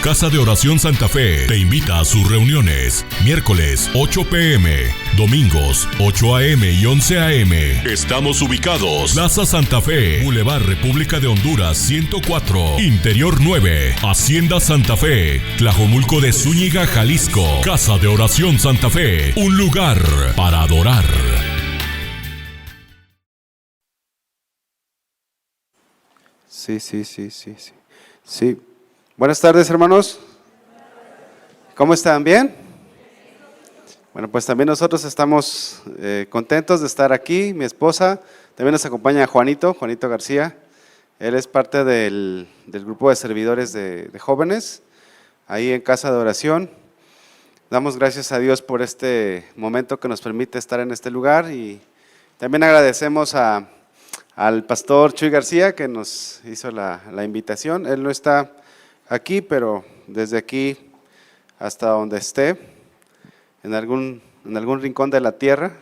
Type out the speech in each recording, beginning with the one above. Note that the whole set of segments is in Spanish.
Casa de Oración Santa Fe te invita a sus reuniones. Miércoles 8 p.m, domingos 8 a.m. y 11 a.m. Estamos ubicados: Plaza Santa Fe, Boulevard República de Honduras 104, Interior 9, Hacienda Santa Fe, Tlajomulco de Zúñiga, Jalisco. Casa de Oración Santa Fe, un lugar para adorar. Sí. Buenas tardes, hermanos. ¿Cómo están? ¿Bien? Bueno, pues también nosotros estamos contentos de estar aquí. Mi esposa, también nos acompaña Juanito García. Él es parte del grupo de servidores de jóvenes, ahí en Casa de Oración. Damos gracias a Dios por este momento que nos permite estar en este lugar, y también agradecemos al pastor Chuy García, que nos hizo la invitación. Él no está aquí, pero desde aquí hasta donde esté, en algún rincón de la tierra,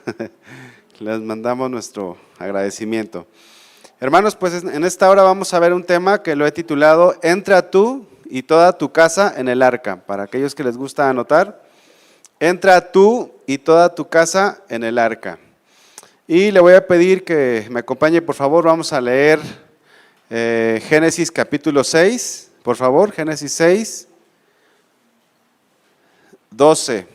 les mandamos nuestro agradecimiento. Hermanos, pues en esta hora vamos a ver un tema que lo he titulado: Entra tú y toda tu casa en el arca. Para aquellos que les gusta anotar, entra tú y toda tu casa en el arca. Y le voy a pedir que me acompañe, por favor. Vamos a leer Génesis capítulo 6, por favor, Génesis 6, 12.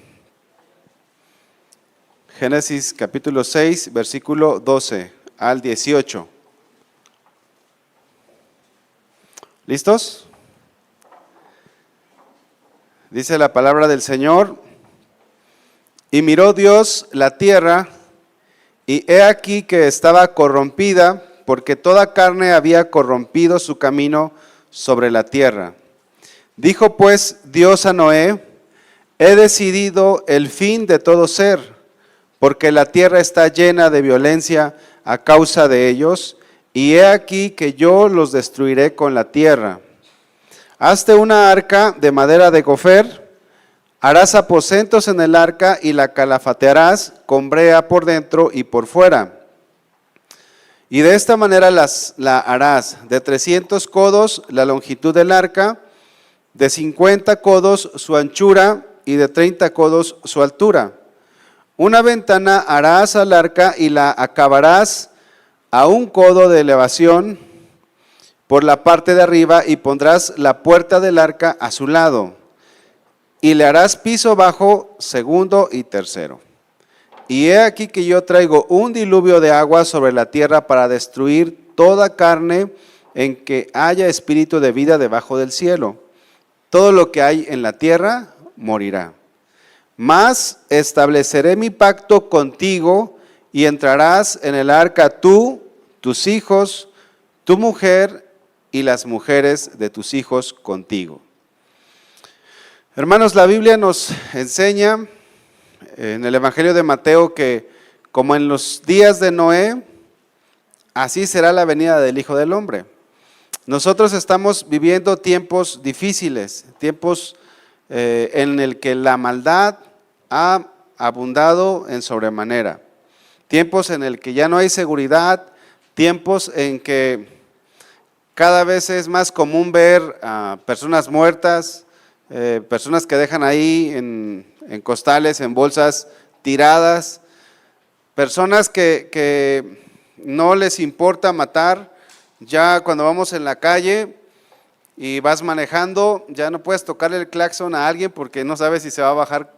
Génesis capítulo 6, versículo 12 al 18. ¿Listos? Dice la palabra del Señor: Y miró Dios la tierra, y he aquí que estaba corrompida, porque toda carne había corrompido su camino sobre la tierra. Dijo pues Dios a Noé: He decidido el fin de todo ser, porque la tierra está llena de violencia a causa de ellos, y he aquí que yo los destruiré con la tierra. Hazte una arca de madera de gofer, harás aposentos en el arca y la calafatearás con brea por dentro y por fuera. Y de esta manera la harás: de 300 codos la longitud del arca, de 50 codos su anchura y de 30 codos su altura. Una ventana harás al arca y la acabarás a 1 codo de elevación por la parte de arriba, y pondrás la puerta del arca a su lado. Y le harás piso bajo, segundo y tercero. Y he aquí que yo traigo un diluvio de agua sobre la tierra para destruir toda carne en que haya espíritu de vida debajo del cielo. Todo lo que hay en la tierra morirá. Mas estableceré mi pacto contigo, y entrarás en el arca tú, tus hijos, tu mujer y las mujeres de tus hijos contigo. Hermanos, la Biblia nos enseña en el Evangelio de Mateo que, como en los días de Noé, así será la venida del Hijo del Hombre. Nosotros estamos viviendo tiempos difíciles, tiempos en el que la maldad ha abundado en sobremanera, tiempos en el que ya no hay seguridad, tiempos en que cada vez es más común ver a personas muertas, personas que dejan ahí en costales, en bolsas tiradas, personas que no les importa matar. Ya cuando vamos en la calle y vas manejando, ya no puedes tocarle el claxon a alguien porque no sabes si se va a bajar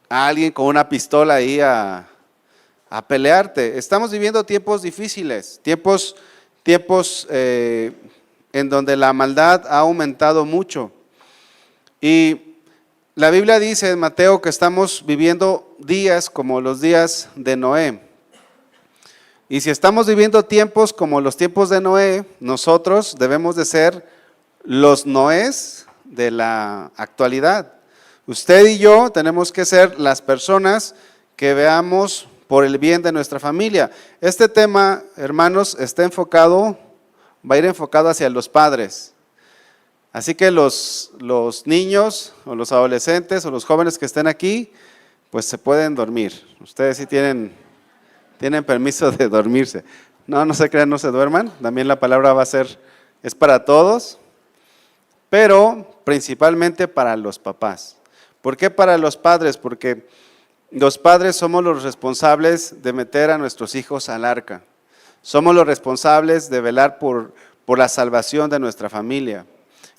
a alguien con una pistola ahí a pelearte. Estamos viviendo tiempos difíciles, tiempos en donde la maldad ha aumentado mucho. Y la Biblia dice en Mateo que estamos viviendo días como los días de Noé. Y si estamos viviendo tiempos como los tiempos de Noé, nosotros debemos de ser los Noés de la actualidad. Usted y yo tenemos que ser las personas que veamos por el bien de nuestra familia. Este tema, hermanos, va a ir enfocado hacia los padres. Así que los niños o los adolescentes o los jóvenes que estén aquí, pues se pueden dormir. Ustedes sí tienen permiso de dormirse. No se crean, no se duerman. También la palabra es para todos. pero principalmente para los papás. ¿Por qué para los padres? Porque los padres somos los responsables de meter a nuestros hijos al arca. Somos los responsables de velar por la salvación de nuestra familia.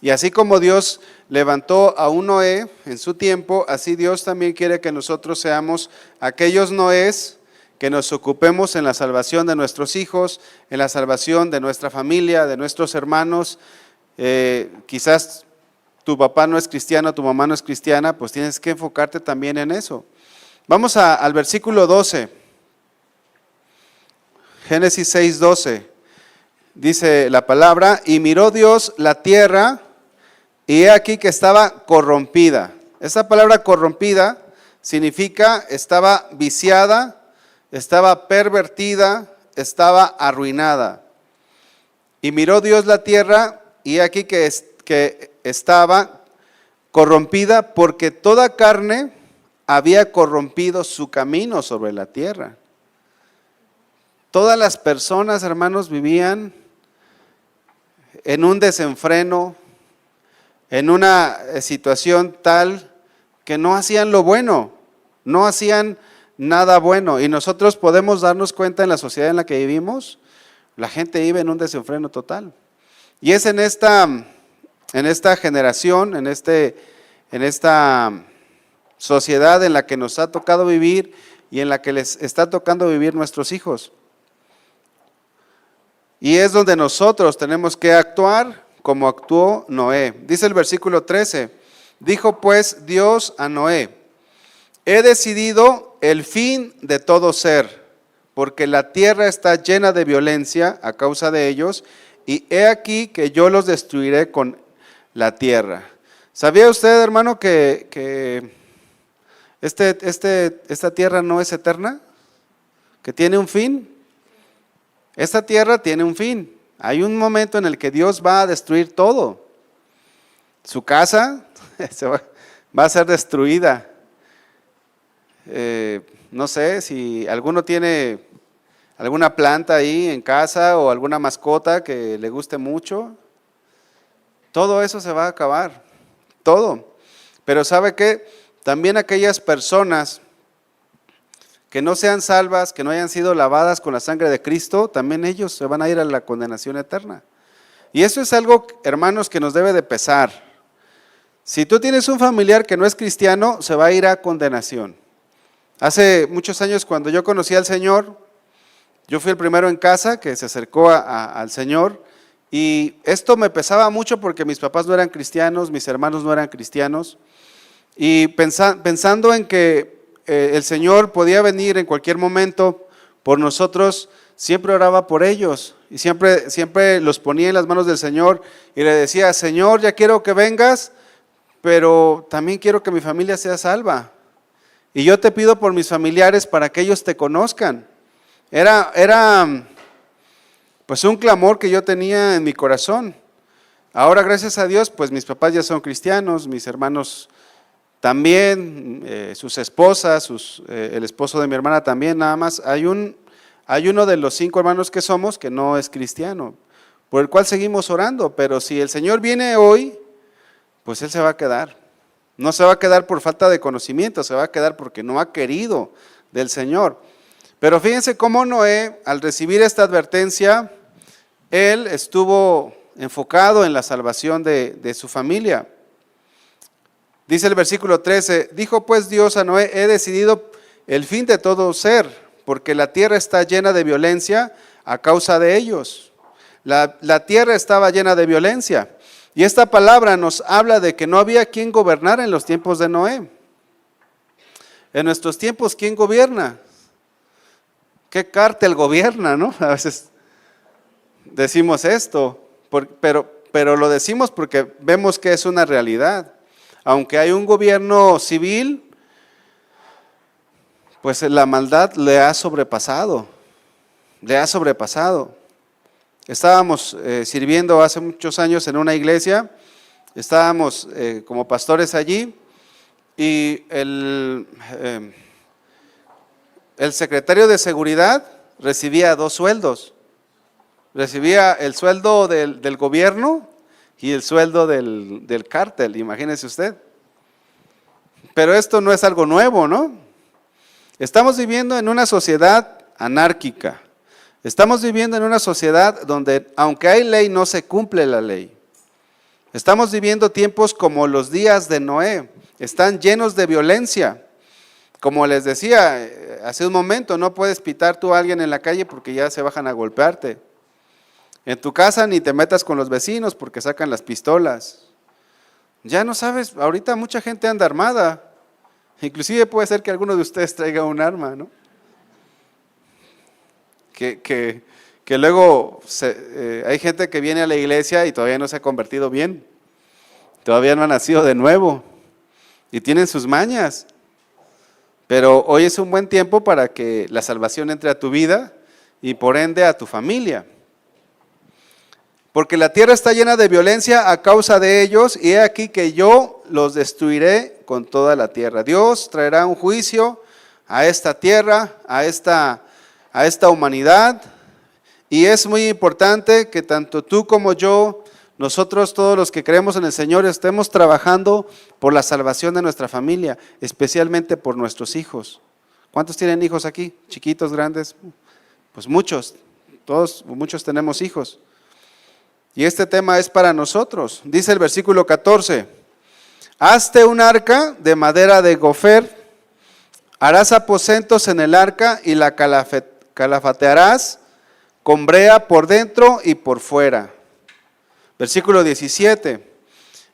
Y así como Dios levantó a un Noé en su tiempo, así Dios también quiere que nosotros seamos aquellos Noés que nos ocupemos en la salvación de nuestros hijos, en la salvación de nuestra familia, de nuestros hermanos. Quizás tu papá no es cristiano, tu mamá no es cristiana, pues tienes que enfocarte también en eso. Vamos al versículo 12. Génesis 6:12. Dice la palabra, y miró Dios la tierra, y he aquí que estaba corrompida. Esta palabra corrompida significa estaba viciada, estaba pervertida, estaba arruinada. Y miró Dios la tierra, y he aquí que estaba corrompida, porque toda carne había corrompido su camino sobre la tierra. Todas las personas, hermanos, vivían en un desenfreno, en una situación tal que no hacían lo bueno, no hacían nada bueno. Y nosotros podemos darnos cuenta en la sociedad en la que vivimos, la gente vive en un desenfreno total. Y es en esta generación, en esta sociedad en la que nos ha tocado vivir y en la que les está tocando vivir nuestros hijos. Y es donde nosotros tenemos que actuar como actuó Noé. Dice el versículo 13, dijo pues Dios a Noé, he decidido el fin de todo ser, porque la tierra está llena de violencia a causa de ellos, y he aquí que yo los destruiré con la tierra. ¿Sabía usted, hermano, que esta tierra no es eterna? ¿Que tiene un fin? Esta tierra tiene un fin. Hay un momento en el que Dios va a destruir todo. Su casa va a ser destruida. No sé si alguno tiene alguna planta ahí en casa o alguna mascota que le guste mucho. Todo eso se va a acabar, todo. Pero ¿sabe qué? También aquellas personas que no sean salvas, que no hayan sido lavadas con la sangre de Cristo, también ellos se van a ir a la condenación eterna. Y eso es algo, hermanos, que nos debe de pesar. Si tú tienes un familiar que no es cristiano, se va a ir a condenación. Hace muchos años, cuando yo conocí al Señor, yo fui el primero en casa que se acercó al Señor, y esto me pesaba mucho porque mis papás no eran cristianos, mis hermanos no eran cristianos, y pensando en que el Señor podía venir en cualquier momento por nosotros, siempre oraba por ellos y siempre los ponía en las manos del Señor y le decía, Señor, ya quiero que vengas, pero también quiero que mi familia sea salva. Y yo te pido por mis familiares para que ellos te conozcan. Era pues un clamor que yo tenía en mi corazón. Ahora, gracias a Dios, pues mis papás ya son cristianos, mis hermanos también, sus esposas, el esposo de mi hermana también, nada más. Hay uno de los 5 hermanos que somos que no es cristiano, por el cual seguimos orando, pero si el Señor viene hoy, pues Él se va a quedar. No se va a quedar por falta de conocimiento, se va a quedar porque no ha querido del Señor. Pero fíjense cómo Noé, al recibir esta advertencia, él estuvo enfocado en la salvación de su familia. Dice el versículo 13, dijo pues Dios a Noé, he decidido el fin de todo ser, porque la tierra está llena de violencia a causa de ellos. La tierra estaba llena de violencia. Y esta palabra nos habla de que no había quien gobernara en los tiempos de Noé. En nuestros tiempos, ¿quién gobierna? ¿Qué cártel gobierna, no? A veces decimos esto, pero lo decimos porque vemos que es una realidad. Aunque hay un gobierno civil, pues la maldad le ha sobrepasado. Estábamos sirviendo hace muchos años en una iglesia, estábamos como pastores allí y el secretario de seguridad recibía 2 sueldos. Recibía el sueldo del gobierno y el sueldo del cártel, imagínese usted. Pero esto no es algo nuevo, ¿no? Estamos viviendo en una sociedad anárquica. Estamos viviendo en una sociedad donde, aunque hay ley, no se cumple la ley. Estamos viviendo tiempos como los días de Noé. Están llenos de violencia. Como les decía hace un momento, no puedes pitar tú a alguien en la calle porque ya se bajan a golpearte. En tu casa ni te metas con los vecinos porque sacan las pistolas. Ya no sabes, ahorita mucha gente anda armada. Inclusive puede ser que alguno de ustedes traiga un arma, ¿no? Que luego hay gente que viene a la iglesia y todavía no se ha convertido bien. Todavía no ha nacido de nuevo. Y tienen sus mañas. Pero hoy es un buen tiempo para que la salvación entre a tu vida y por ende a tu familia. Porque la tierra está llena de violencia a causa de ellos, y he aquí que yo los destruiré con toda la tierra. Dios traerá un juicio a esta tierra, a esta humanidad, y es muy importante que tanto tú como yo, nosotros todos los que creemos en el Señor, estemos trabajando por la salvación de nuestra familia, especialmente por nuestros hijos. ¿Cuántos tienen hijos aquí? ¿Chiquitos, grandes? Pues muchos, muchos tenemos hijos. Y este tema es para nosotros. Dice el versículo 14, hazte un arca de madera de gofer, harás aposentos en el arca y la calafatearás con brea por dentro y por fuera. Versículo 17,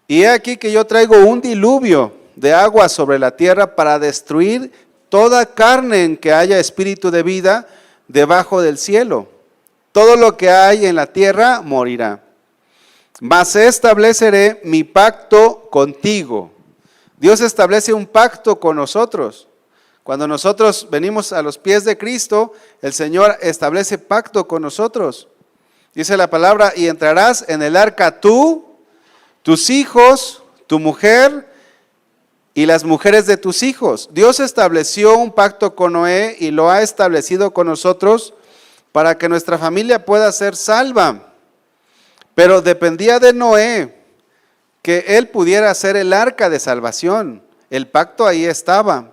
y he aquí que yo traigo un diluvio de agua sobre la tierra para destruir toda carne en que haya espíritu de vida debajo del cielo. Todo lo que hay en la tierra morirá. Mas estableceré mi pacto contigo. Dios establece un pacto con nosotros. Cuando nosotros venimos a los pies de Cristo, el Señor establece pacto con nosotros. Dice la palabra, y entrarás en el arca tú, tus hijos, tu mujer y las mujeres de tus hijos. Dios estableció un pacto con Noé y lo ha establecido con nosotros para que nuestra familia pueda ser salva. Pero dependía de Noé que él pudiera hacer el arca de salvación. El pacto ahí estaba.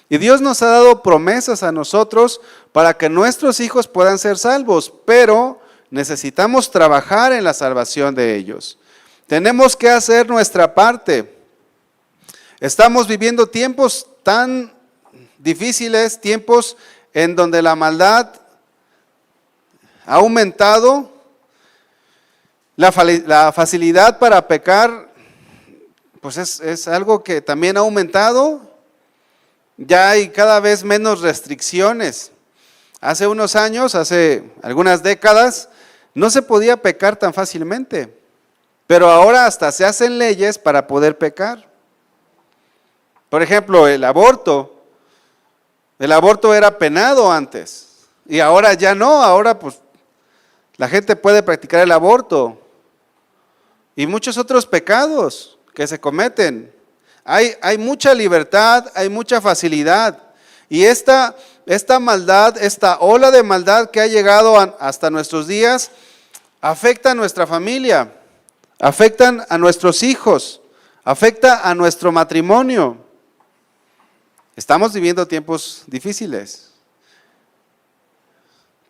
Y Dios nos ha dado promesas a nosotros para que nuestros hijos puedan ser salvos, pero necesitamos trabajar en la salvación de ellos. Tenemos que hacer nuestra parte. Estamos viviendo tiempos tan difíciles, tiempos en donde la maldad ha aumentado. La facilidad para pecar, pues es algo que también ha aumentado. Ya hay cada vez menos restricciones. Hace unos años, hace algunas décadas, no se podía pecar tan fácilmente. Pero ahora hasta se hacen leyes para poder pecar. Por ejemplo, el aborto. El aborto era penado antes. Y ahora ya no, ahora pues la gente puede practicar el aborto. Y muchos otros pecados que se cometen. Hay mucha libertad, hay mucha facilidad. Y esta maldad, esta ola de maldad que ha llegado hasta nuestros días, afecta a nuestra familia, afectan a nuestros hijos, afecta a nuestro matrimonio. Estamos viviendo tiempos difíciles.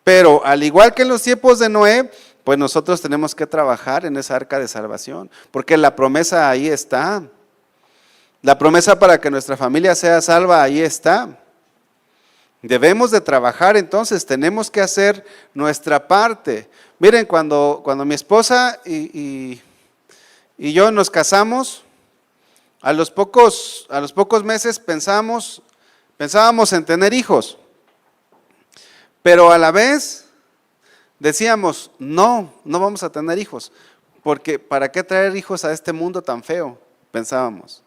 Pero al igual que en los tiempos de Noé, pues nosotros tenemos que trabajar en esa arca de salvación, porque la promesa ahí está. La promesa para que nuestra familia sea salva ahí está. Debemos de trabajar, entonces tenemos que hacer nuestra parte. Miren, cuando mi esposa y yo nos casamos, a los pocos meses pensábamos en tener hijos, pero a la vez decíamos, no vamos a tener hijos, porque ¿para qué traer hijos a este mundo tan feo? Pensábamos.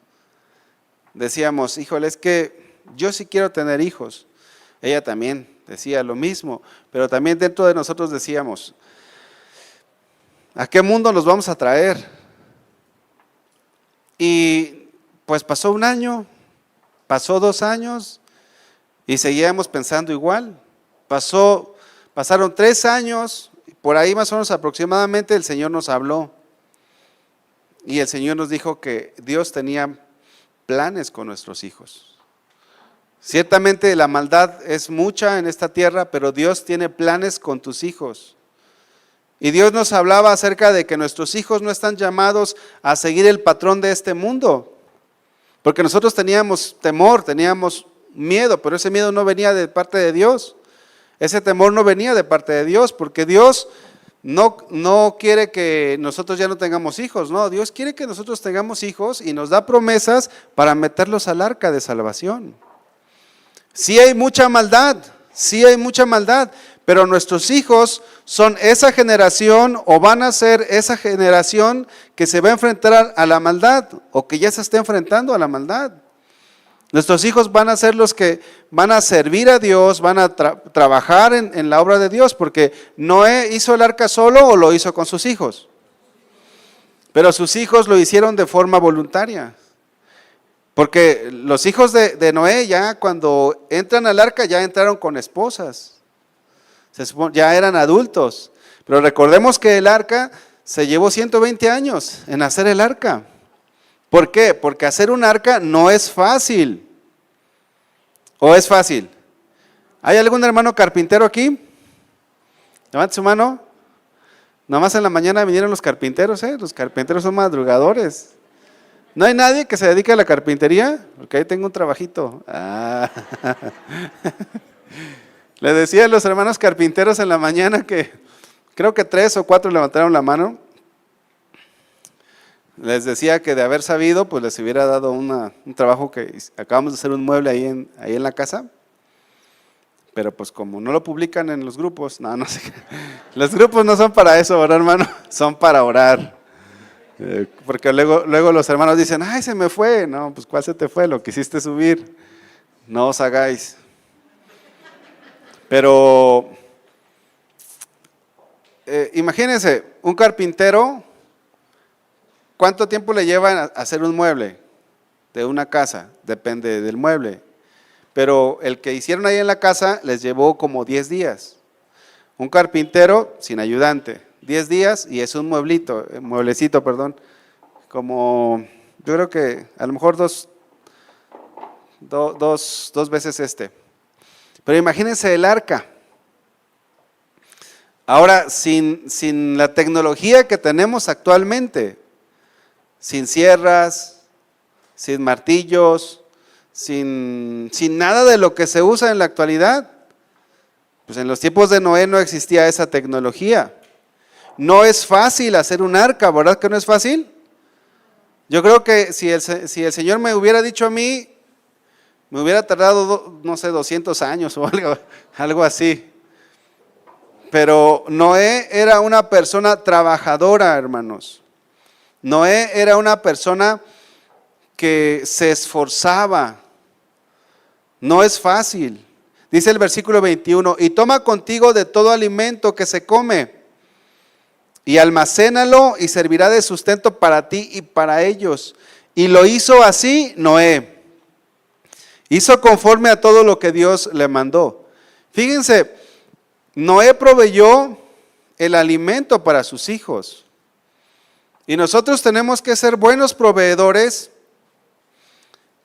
Decíamos, híjole, es que yo sí quiero tener hijos. Ella también decía lo mismo, pero también dentro de nosotros decíamos, ¿a qué mundo los vamos a traer? Y pues pasó un año, pasó 2 años y seguíamos pensando igual. Pasaron 3 años, por ahí más o menos aproximadamente el Señor nos habló Y el Señor nos dijo que Dios tenía planes con nuestros hijos. Ciertamente la maldad es mucha en esta tierra, pero Dios tiene planes con tus hijos. Y Dios nos hablaba acerca de que nuestros hijos no están llamados a seguir el patrón de este mundo. Porque nosotros teníamos temor, teníamos miedo, pero ese miedo no venía de parte de Dios. Ese temor no venía de parte de Dios, porque Dios no quiere que nosotros ya no tengamos hijos. No, Dios quiere que nosotros tengamos hijos y nos da promesas para meterlos al arca de salvación. Sí hay mucha maldad, pero nuestros hijos son esa generación o van a ser esa generación que se va a enfrentar a la maldad o que ya se está enfrentando a la maldad. Nuestros hijos van a ser los que van a servir a Dios, van a trabajar en la obra de Dios, porque Noé hizo el arca solo o lo hizo con sus hijos. Pero sus hijos lo hicieron de forma voluntaria. Porque los hijos de Noé ya cuando entran al arca ya entraron con esposas. Ya eran adultos. Pero recordemos que el arca se llevó 120 años en hacer el arca. ¿Por qué? Porque hacer un arca no es fácil. ¿O es fácil? ¿Hay algún hermano carpintero aquí? Levante su mano. Nada más en la mañana vinieron los carpinteros, Los carpinteros son madrugadores. ¿No hay nadie que se dedique a la carpintería? Porque ahí tengo un trabajito. Le decía a los hermanos carpinteros en la mañana que creo que 3 o 4 levantaron la mano. Les decía que de haber sabido, pues les hubiera dado un trabajo que acabamos de hacer un mueble ahí en la casa. Pero pues como no lo publican en los grupos, no sé. Los grupos no son para eso, ¿verdad, hermano? Son para orar. Porque luego los hermanos dicen, ay, se me fue. No, pues ¿cuál se te fue? Lo quisiste subir. No os hagáis. Pero imagínense, un carpintero, ¿cuánto tiempo le lleva a hacer un mueble de una casa? Depende del mueble. Pero el que hicieron ahí en la casa les llevó como 10 días. Un carpintero sin ayudante. 10 días y es un mueblecito, como yo creo que a lo mejor dos veces Pero imagínense el arca. Ahora, sin la tecnología que tenemos actualmente, sin sierras, sin martillos, sin nada de lo que se usa en la actualidad, pues en los tiempos de Noé no existía esa tecnología. No es fácil hacer un arca, ¿verdad que no es fácil? Yo creo que si el Señor me hubiera dicho a mí, me hubiera tardado, 200 años o algo así. Pero Noé era una persona trabajadora, hermanos. Noé era una persona que se esforzaba. No es fácil. Dice el versículo 21, y toma contigo de todo alimento que se come, y almacénalo y servirá de sustento para ti y para ellos. Y lo hizo así Noé. Hizo conforme a todo lo que Dios le mandó. Fíjense, Noé proveyó el alimento para sus hijos. Y nosotros tenemos que ser buenos proveedores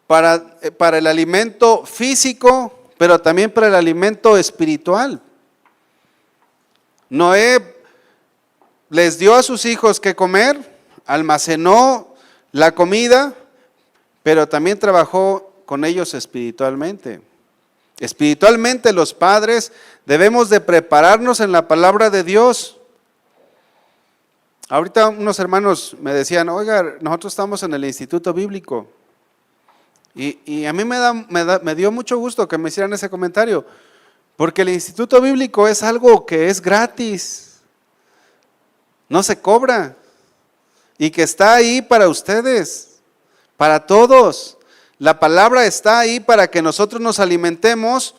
para el alimento físico, pero también para el alimento espiritual. Noé les dio a sus hijos que comer, almacenó la comida, pero también trabajó con ellos espiritualmente. Espiritualmente los padres debemos de prepararnos en la palabra de Dios. Ahorita unos hermanos me decían, oiga, nosotros estamos en el Instituto Bíblico. Y a mí me dio mucho gusto que me hicieran ese comentario, porque el Instituto Bíblico es algo que es gratis, no se cobra, y que está ahí para ustedes, para todos. La palabra está ahí para que nosotros nos alimentemos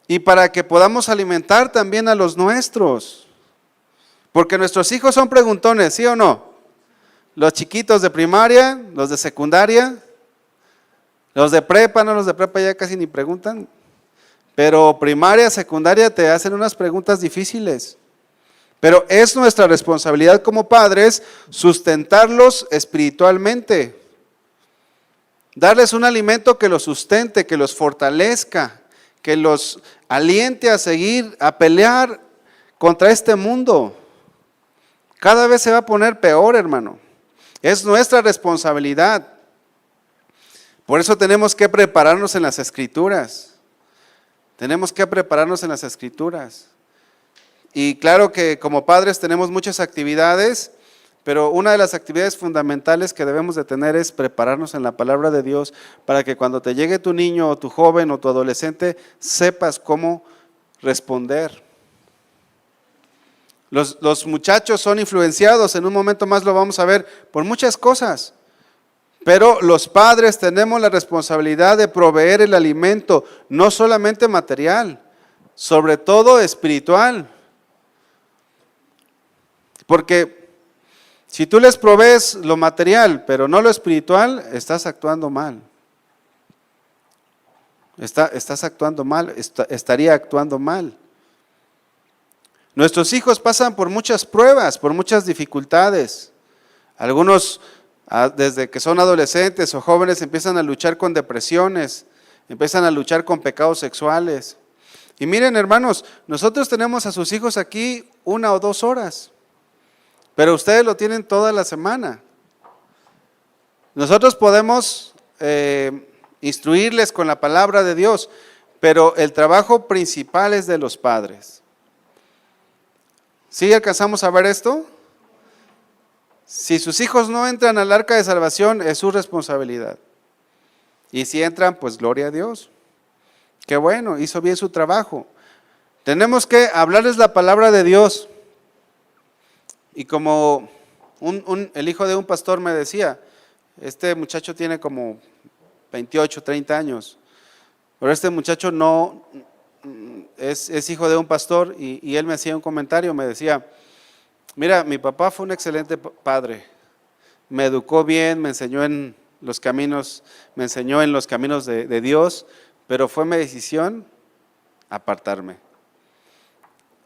y para que podamos alimentar también a los nuestros. Porque nuestros hijos son preguntones, ¿sí o no? Los chiquitos de primaria, los de secundaria, los de prepa, no, los de prepa ya casi ni preguntan. Pero primaria, secundaria te hacen unas preguntas difíciles. Pero es nuestra responsabilidad como padres sustentarlos espiritualmente. Darles un alimento que los sustente, que los fortalezca, que los aliente a seguir, a pelear contra este mundo. Cada vez se va a poner peor, hermano. Es nuestra responsabilidad. Por eso tenemos que prepararnos en las Escrituras. Tenemos que prepararnos en las Escrituras. Y claro que como padres tenemos muchas actividades, pero una de las actividades fundamentales que debemos de tener es prepararnos en la palabra de Dios para que cuando te llegue tu niño o tu joven o tu adolescente sepas cómo responder. Los muchachos son influenciados, en un momento más lo vamos a ver, por muchas cosas. Pero los padres tenemos la responsabilidad de proveer el alimento, no solamente material, sobre todo espiritual. Porque si tú les provees lo material, pero no lo espiritual, estás actuando mal. Estás actuando mal, estaría actuando mal. Nuestros hijos pasan por muchas pruebas, por muchas dificultades. Algunos, desde que son adolescentes o jóvenes, empiezan a luchar con depresiones, empiezan a luchar con pecados sexuales. Y miren, hermanos, nosotros tenemos a sus hijos aquí 1 o 2 horas, pero ustedes lo tienen toda la semana. Nosotros podemos instruirles con la palabra de Dios, pero el trabajo principal es de los padres. ¿Sí alcanzamos a ver esto? Si sus hijos no entran al arca de salvación, es su responsabilidad. Y si entran, pues gloria a Dios. Qué bueno, hizo bien su trabajo. Tenemos que hablarles la palabra de Dios. Y como el hijo de un pastor me decía, este muchacho tiene como 28, 30 años, pero este muchacho no es hijo de un pastor y él me hacía un comentario, me decía, mira, mi papá fue un excelente padre, me educó bien, me enseñó en los caminos de Dios, pero fue mi decisión apartarme.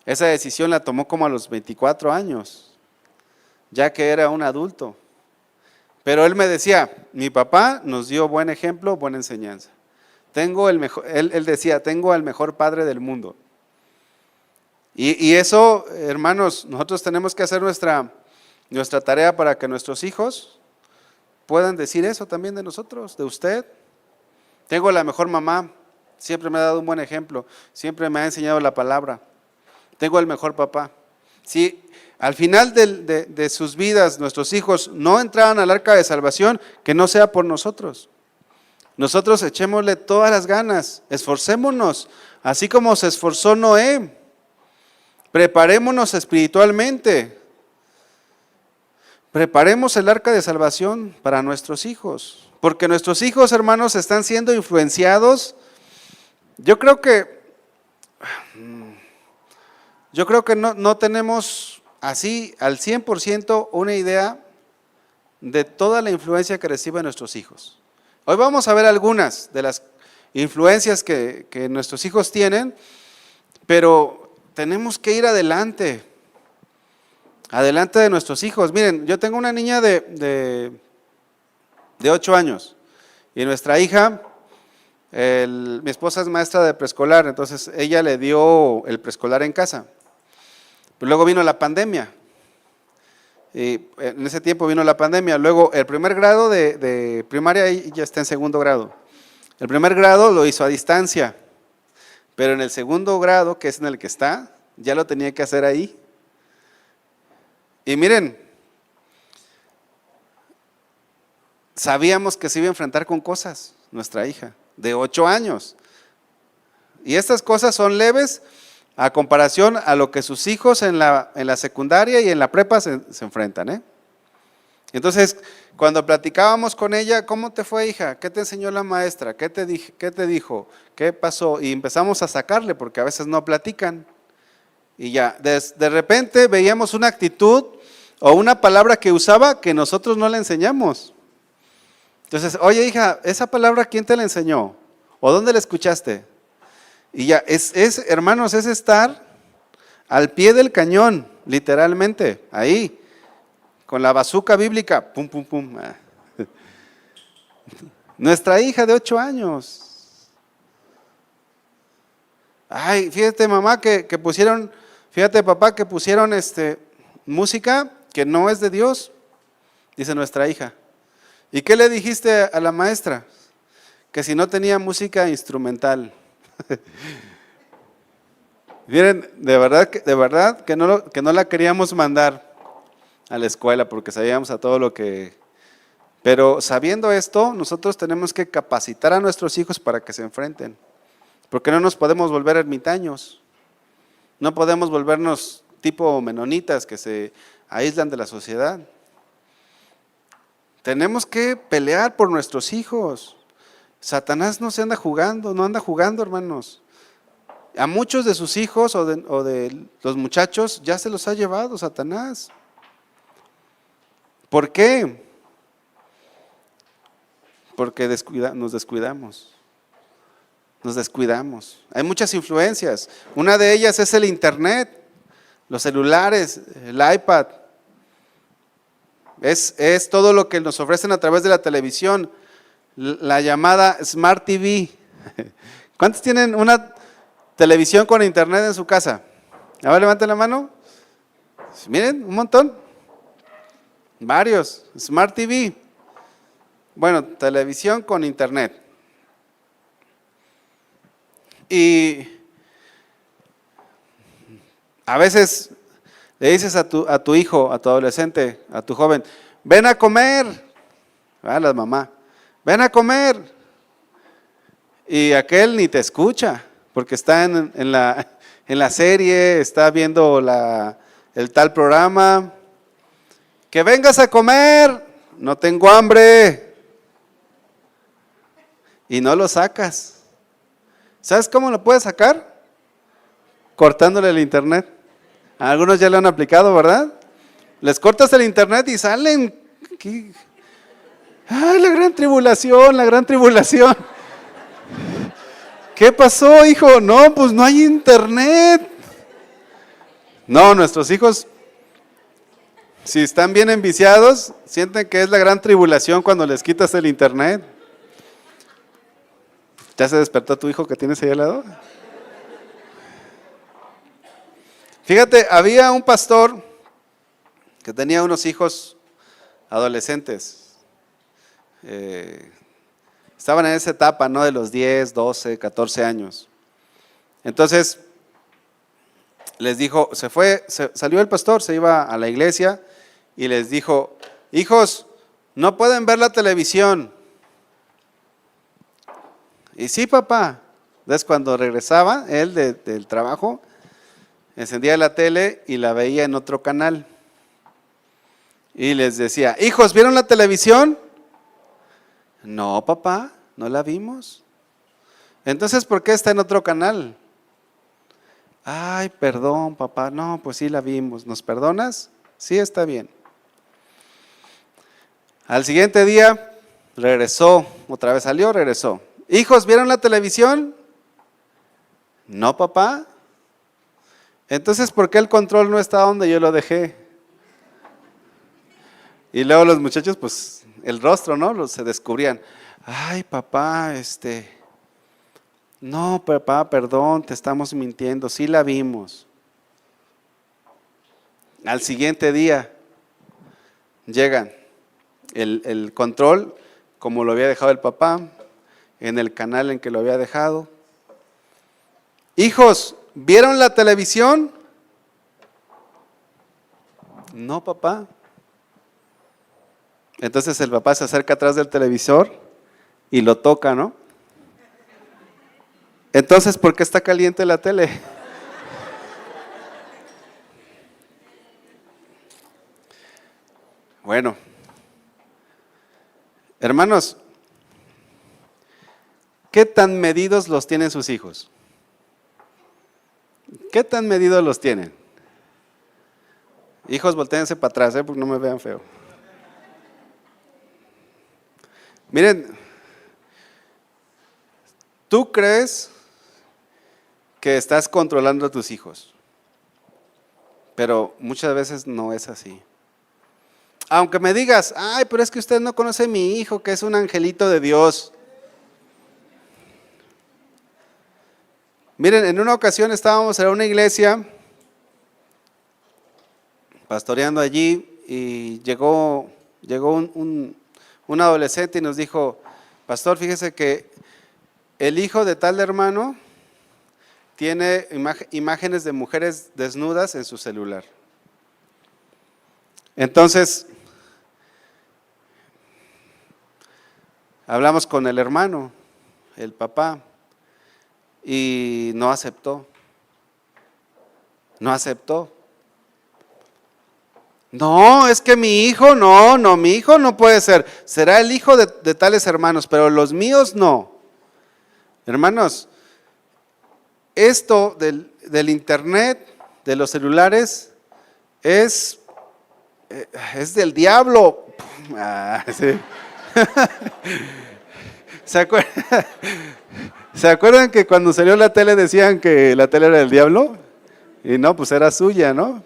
Esa decisión la tomó como a los 24 años, ya que era un adulto. Pero él me decía, mi papá nos dio buen ejemplo, buena enseñanza. Él decía, tengo al mejor padre del mundo. Y eso, hermanos, nosotros tenemos que hacer nuestra tarea para que nuestros hijos puedan decir eso también de nosotros, de usted. Tengo la mejor mamá, siempre me ha dado un buen ejemplo, siempre me ha enseñado la palabra. Tengo el mejor papá. Si al final de sus vidas nuestros hijos no entraran al arca de salvación, que no sea por nosotros. Nosotros echémosle todas las ganas, esforcémonos, así como se esforzó Noé. Preparémonos espiritualmente. Preparemos el arca de salvación para nuestros hijos, porque nuestros hijos, hermanos, están siendo influenciados. Yo creo que no tenemos así al 100% una idea de toda la influencia que reciben nuestros hijos. Hoy vamos a ver algunas de las influencias que nuestros hijos tienen, pero tenemos que ir adelante de nuestros hijos. Miren, yo tengo una niña de 8 años y nuestra hija, mi esposa es maestra de preescolar, entonces ella le dio el preescolar en casa. Pero luego vino la pandemia. Y en ese tiempo vino la pandemia. Luego el primer grado de primaria ya está en segundo grado. El primer grado lo hizo a distancia, pero en el segundo grado, que es en el que está, ya lo tenía que hacer ahí. Y miren, sabíamos que se iba a enfrentar con cosas, nuestra hija, de 8 años. Y estas cosas son leves a comparación a lo que sus hijos en la secundaria y en la prepa se enfrentan. Entonces, cuando platicábamos con ella, ¿cómo te fue, hija? ¿Qué te enseñó la maestra? ¿Qué te dijo? ¿Qué pasó? Y empezamos a sacarle, porque a veces no platican. Y ya, de repente veíamos una actitud o una palabra que usaba que nosotros no le enseñamos. Entonces, oye, hija, ¿esa palabra quién te la enseñó? ¿O dónde la escuchaste? Y ya, hermanos, es estar al pie del cañón. literalmente, ahí, con la bazuca bíblica, pum, pum, pum. Nuestra hija de 8 años. Ay, fíjate mamá que pusieron, fíjate papá que pusieron música que no es de Dios, dice nuestra hija. ¿Y qué le dijiste a la maestra? Que si no tenía música instrumental. Miren, de verdad que no la queríamos mandar a la escuela porque sabíamos a todo lo que... Pero sabiendo esto, nosotros tenemos que capacitar a nuestros hijos para que se enfrenten. Porque no nos podemos volver ermitaños. No podemos volvernos tipo menonitas que se aíslan de la sociedad. Tenemos que pelear por nuestros hijos. Satanás no anda jugando, hermanos. A muchos de sus hijos o de los muchachos ya se los ha llevado Satanás. ¿Por qué? Porque nos descuidamos. Hay muchas influencias. Una de ellas es el internet, los celulares, el iPad. Es todo lo que nos ofrecen a través de la televisión, la llamada Smart TV. ¿Cuántos tienen una televisión con internet en su casa? A ver, levanten la mano. Miren, un montón. Varios. Smart TV. Bueno, televisión con internet. Y a veces le dices a tu hijo, a tu adolescente, a tu joven, ven a comer. La mamá, ven a comer. Y aquel ni te escucha, porque está en la serie, está viendo el tal programa. Que vengas a comer, no tengo hambre. Y no lo sacas. ¿Sabes cómo lo puedes sacar? Cortándole el internet. A algunos ya lo han aplicado, ¿verdad? Les cortas el internet y salen. ¡Ay, la gran tribulación! ¿Qué pasó, hijo? No, pues no hay internet. No, nuestros hijos, si están bien enviciados, sienten que es la gran tribulación cuando les quitas el internet. ¿Ya se despertó tu hijo que tienes ahí al lado? Fíjate, había un pastor que tenía unos hijos adolescentes. Estaban en esa etapa, ¿no? De los 10, 12, 14 años. Entonces, les dijo, salió el pastor, se iba a la iglesia y les dijo, hijos, no pueden ver la televisión. Y sí, papá. Entonces, cuando regresaba él del trabajo, encendía la tele y la veía en otro canal. Y les decía, hijos, ¿vieron la televisión? No, papá, no la vimos. Entonces, ¿por qué está en otro canal? Ay, perdón, papá, no, pues sí la vimos. ¿Nos perdonas? Sí, está bien. Al siguiente día, regresó, otra vez salió, regresó. Hijos, ¿vieron la televisión? No, papá. Entonces, ¿por qué el control no está donde yo lo dejé? Y luego los muchachos, pues, el rostro, ¿no? Se descubrían. Ay, papá, no, papá, perdón, te estamos mintiendo, sí la vimos. Al siguiente día, llegan el control, como lo había dejado el papá, en el canal en que lo había dejado. Hijos, ¿vieron la televisión? No, papá. Entonces el papá se acerca atrás del televisor y lo toca, ¿no? Entonces, ¿por qué está caliente la tele? Bueno, hermanos, ¿qué tan medidos los tienen sus hijos? ¿Qué tan medidos los tienen? Hijos, voltéense para atrás, porque no me vean feo. Miren, ¿tú crees que estás controlando a tus hijos? pero muchas veces no es así. Aunque me digas, ay, pero es que usted no conoce a mi hijo, que es un angelito de Dios. Miren, en una ocasión estábamos en una iglesia, pastoreando allí, y llegó un adolescente y nos dijo, pastor, fíjese que el hijo de tal hermano tiene imágenes de mujeres desnudas en su celular. Entonces, hablamos con el hermano, el papá, y no aceptó. No aceptó. No, es que mi hijo mi hijo no puede ser. Será el hijo de tales hermanos, pero los míos no. Hermanos, esto del internet, de los celulares, es del diablo. Ah, sí. ¿Se acuerdan que cuando salió la tele decían que la tele era del diablo? Y no, pues era suya, ¿no?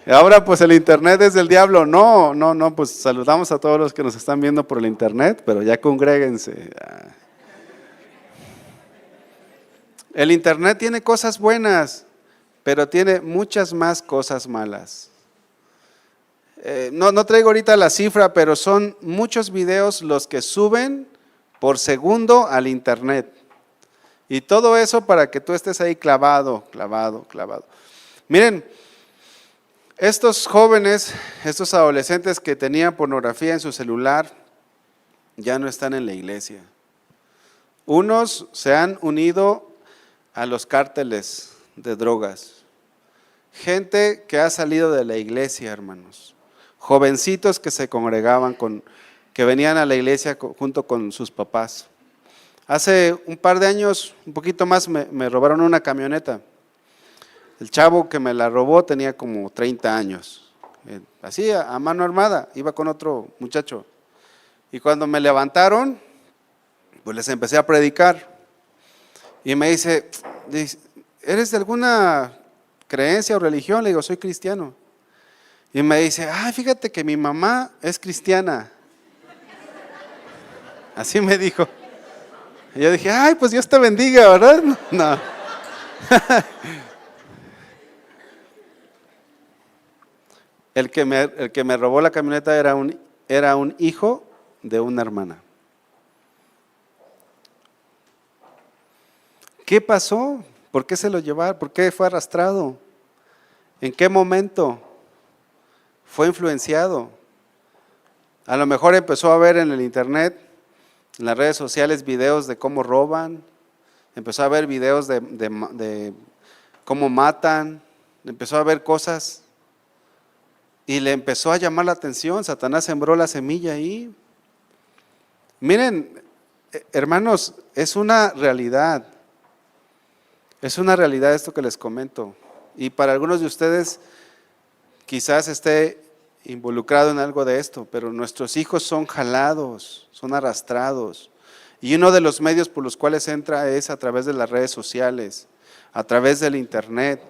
Ahora pues el internet es del diablo. No, pues saludamos a todos los que nos están viendo por el internet, pero ya congréguense. El internet tiene cosas buenas, pero tiene muchas más cosas malas. No traigo ahorita la cifra, pero son muchos videos los que suben por segundo al internet. Y todo eso para que tú estés ahí clavado. Miren, estos jóvenes, estos adolescentes que tenían pornografía en su celular, ya no están en la iglesia. Unos se han unido a los cárteles de drogas. Gente que ha salido de la iglesia, hermanos. Jovencitos que se congregaban, que venían a la iglesia junto con sus papás. Hace un par de años, un poquito más, me robaron una camioneta. El chavo que me la robó tenía como 30 años. Así, a mano armada, iba con otro muchacho. Y cuando me levantaron, pues les empecé a predicar. Y me dice, ¿eres de alguna creencia o religión? Le digo, soy cristiano. Y me dice, fíjate que mi mamá es cristiana. Así me dijo. Y yo dije, pues Dios te bendiga, ¿verdad? No. El que me robó la camioneta era un hijo de una hermana. ¿Qué pasó? ¿Por qué se lo llevaron? ¿Por qué fue arrastrado? ¿En qué momento fue influenciado? A lo mejor empezó a ver en el internet, en las redes sociales, videos de cómo roban, empezó a ver videos de cómo matan, empezó a ver cosas y le empezó a llamar la atención. Satanás sembró la semilla ahí. Miren, hermanos, es una realidad esto que les comento. Y para algunos de ustedes quizás esté involucrado en algo de esto, pero nuestros hijos son jalados, son arrastrados. Y uno de los medios por los cuales entra es a través de las redes sociales, a través del internet.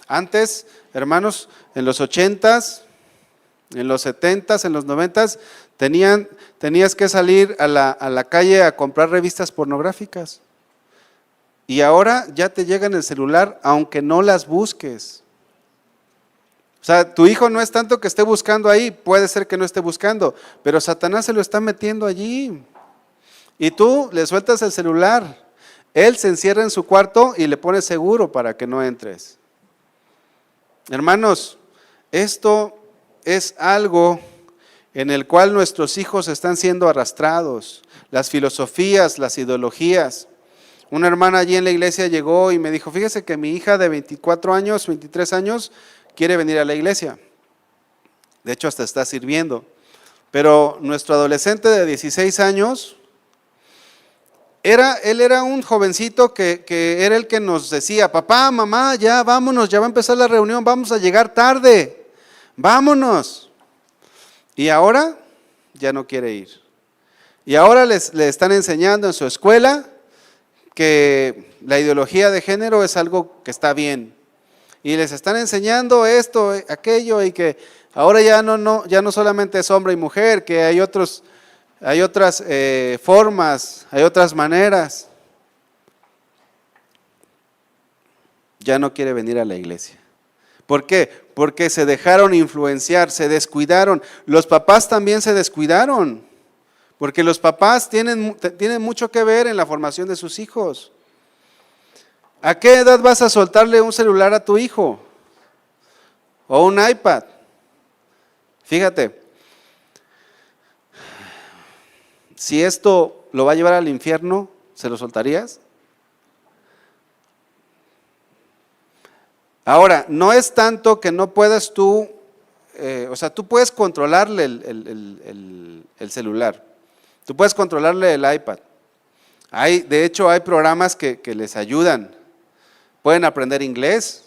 Antes, hermanos, en los 80s, en los 70s, en los 90s, tenías que salir a la calle a comprar revistas pornográficas. Y ahora ya te llega en el celular, aunque no las busques. O sea, tu hijo no es tanto que esté buscando ahí, puede ser que no esté buscando, pero Satanás se lo está metiendo allí. Y tú le sueltas el celular, él se encierra en su cuarto y le pone seguro para que no entres. Hermanos, esto es algo en el cual nuestros hijos están siendo arrastrados, las filosofías, las ideologías. Una hermana allí en la iglesia llegó y me dijo, fíjese que mi hija de 24 años, 23 años, quiere venir a la iglesia. De hecho, hasta está sirviendo. Pero nuestro adolescente de 16 años, él era un jovencito que era el que nos decía, papá, mamá, ya vámonos, ya va a empezar la reunión, vamos a llegar tarde, vámonos. Y ahora ya no quiere ir. Y ahora le están enseñando en su escuela que la ideología de género es algo que está bien. y les están enseñando esto, aquello, y que ahora ya no solamente es hombre y mujer, que hay otras formas, hay otras maneras. Ya no quiere venir a la iglesia. ¿Por qué? Porque se dejaron influenciar, se descuidaron. Los papás también se descuidaron, porque los papás tienen mucho que ver en la formación de sus hijos. ¿A qué edad vas a soltarle un celular a tu hijo? O un iPad. Fíjate, si esto lo va a llevar al infierno, ¿se lo soltarías? Ahora, no es tanto que no puedas tú, tú puedes controlarle el celular, tú puedes controlarle el iPad. De hecho, hay programas que les ayudan. Pueden aprender inglés,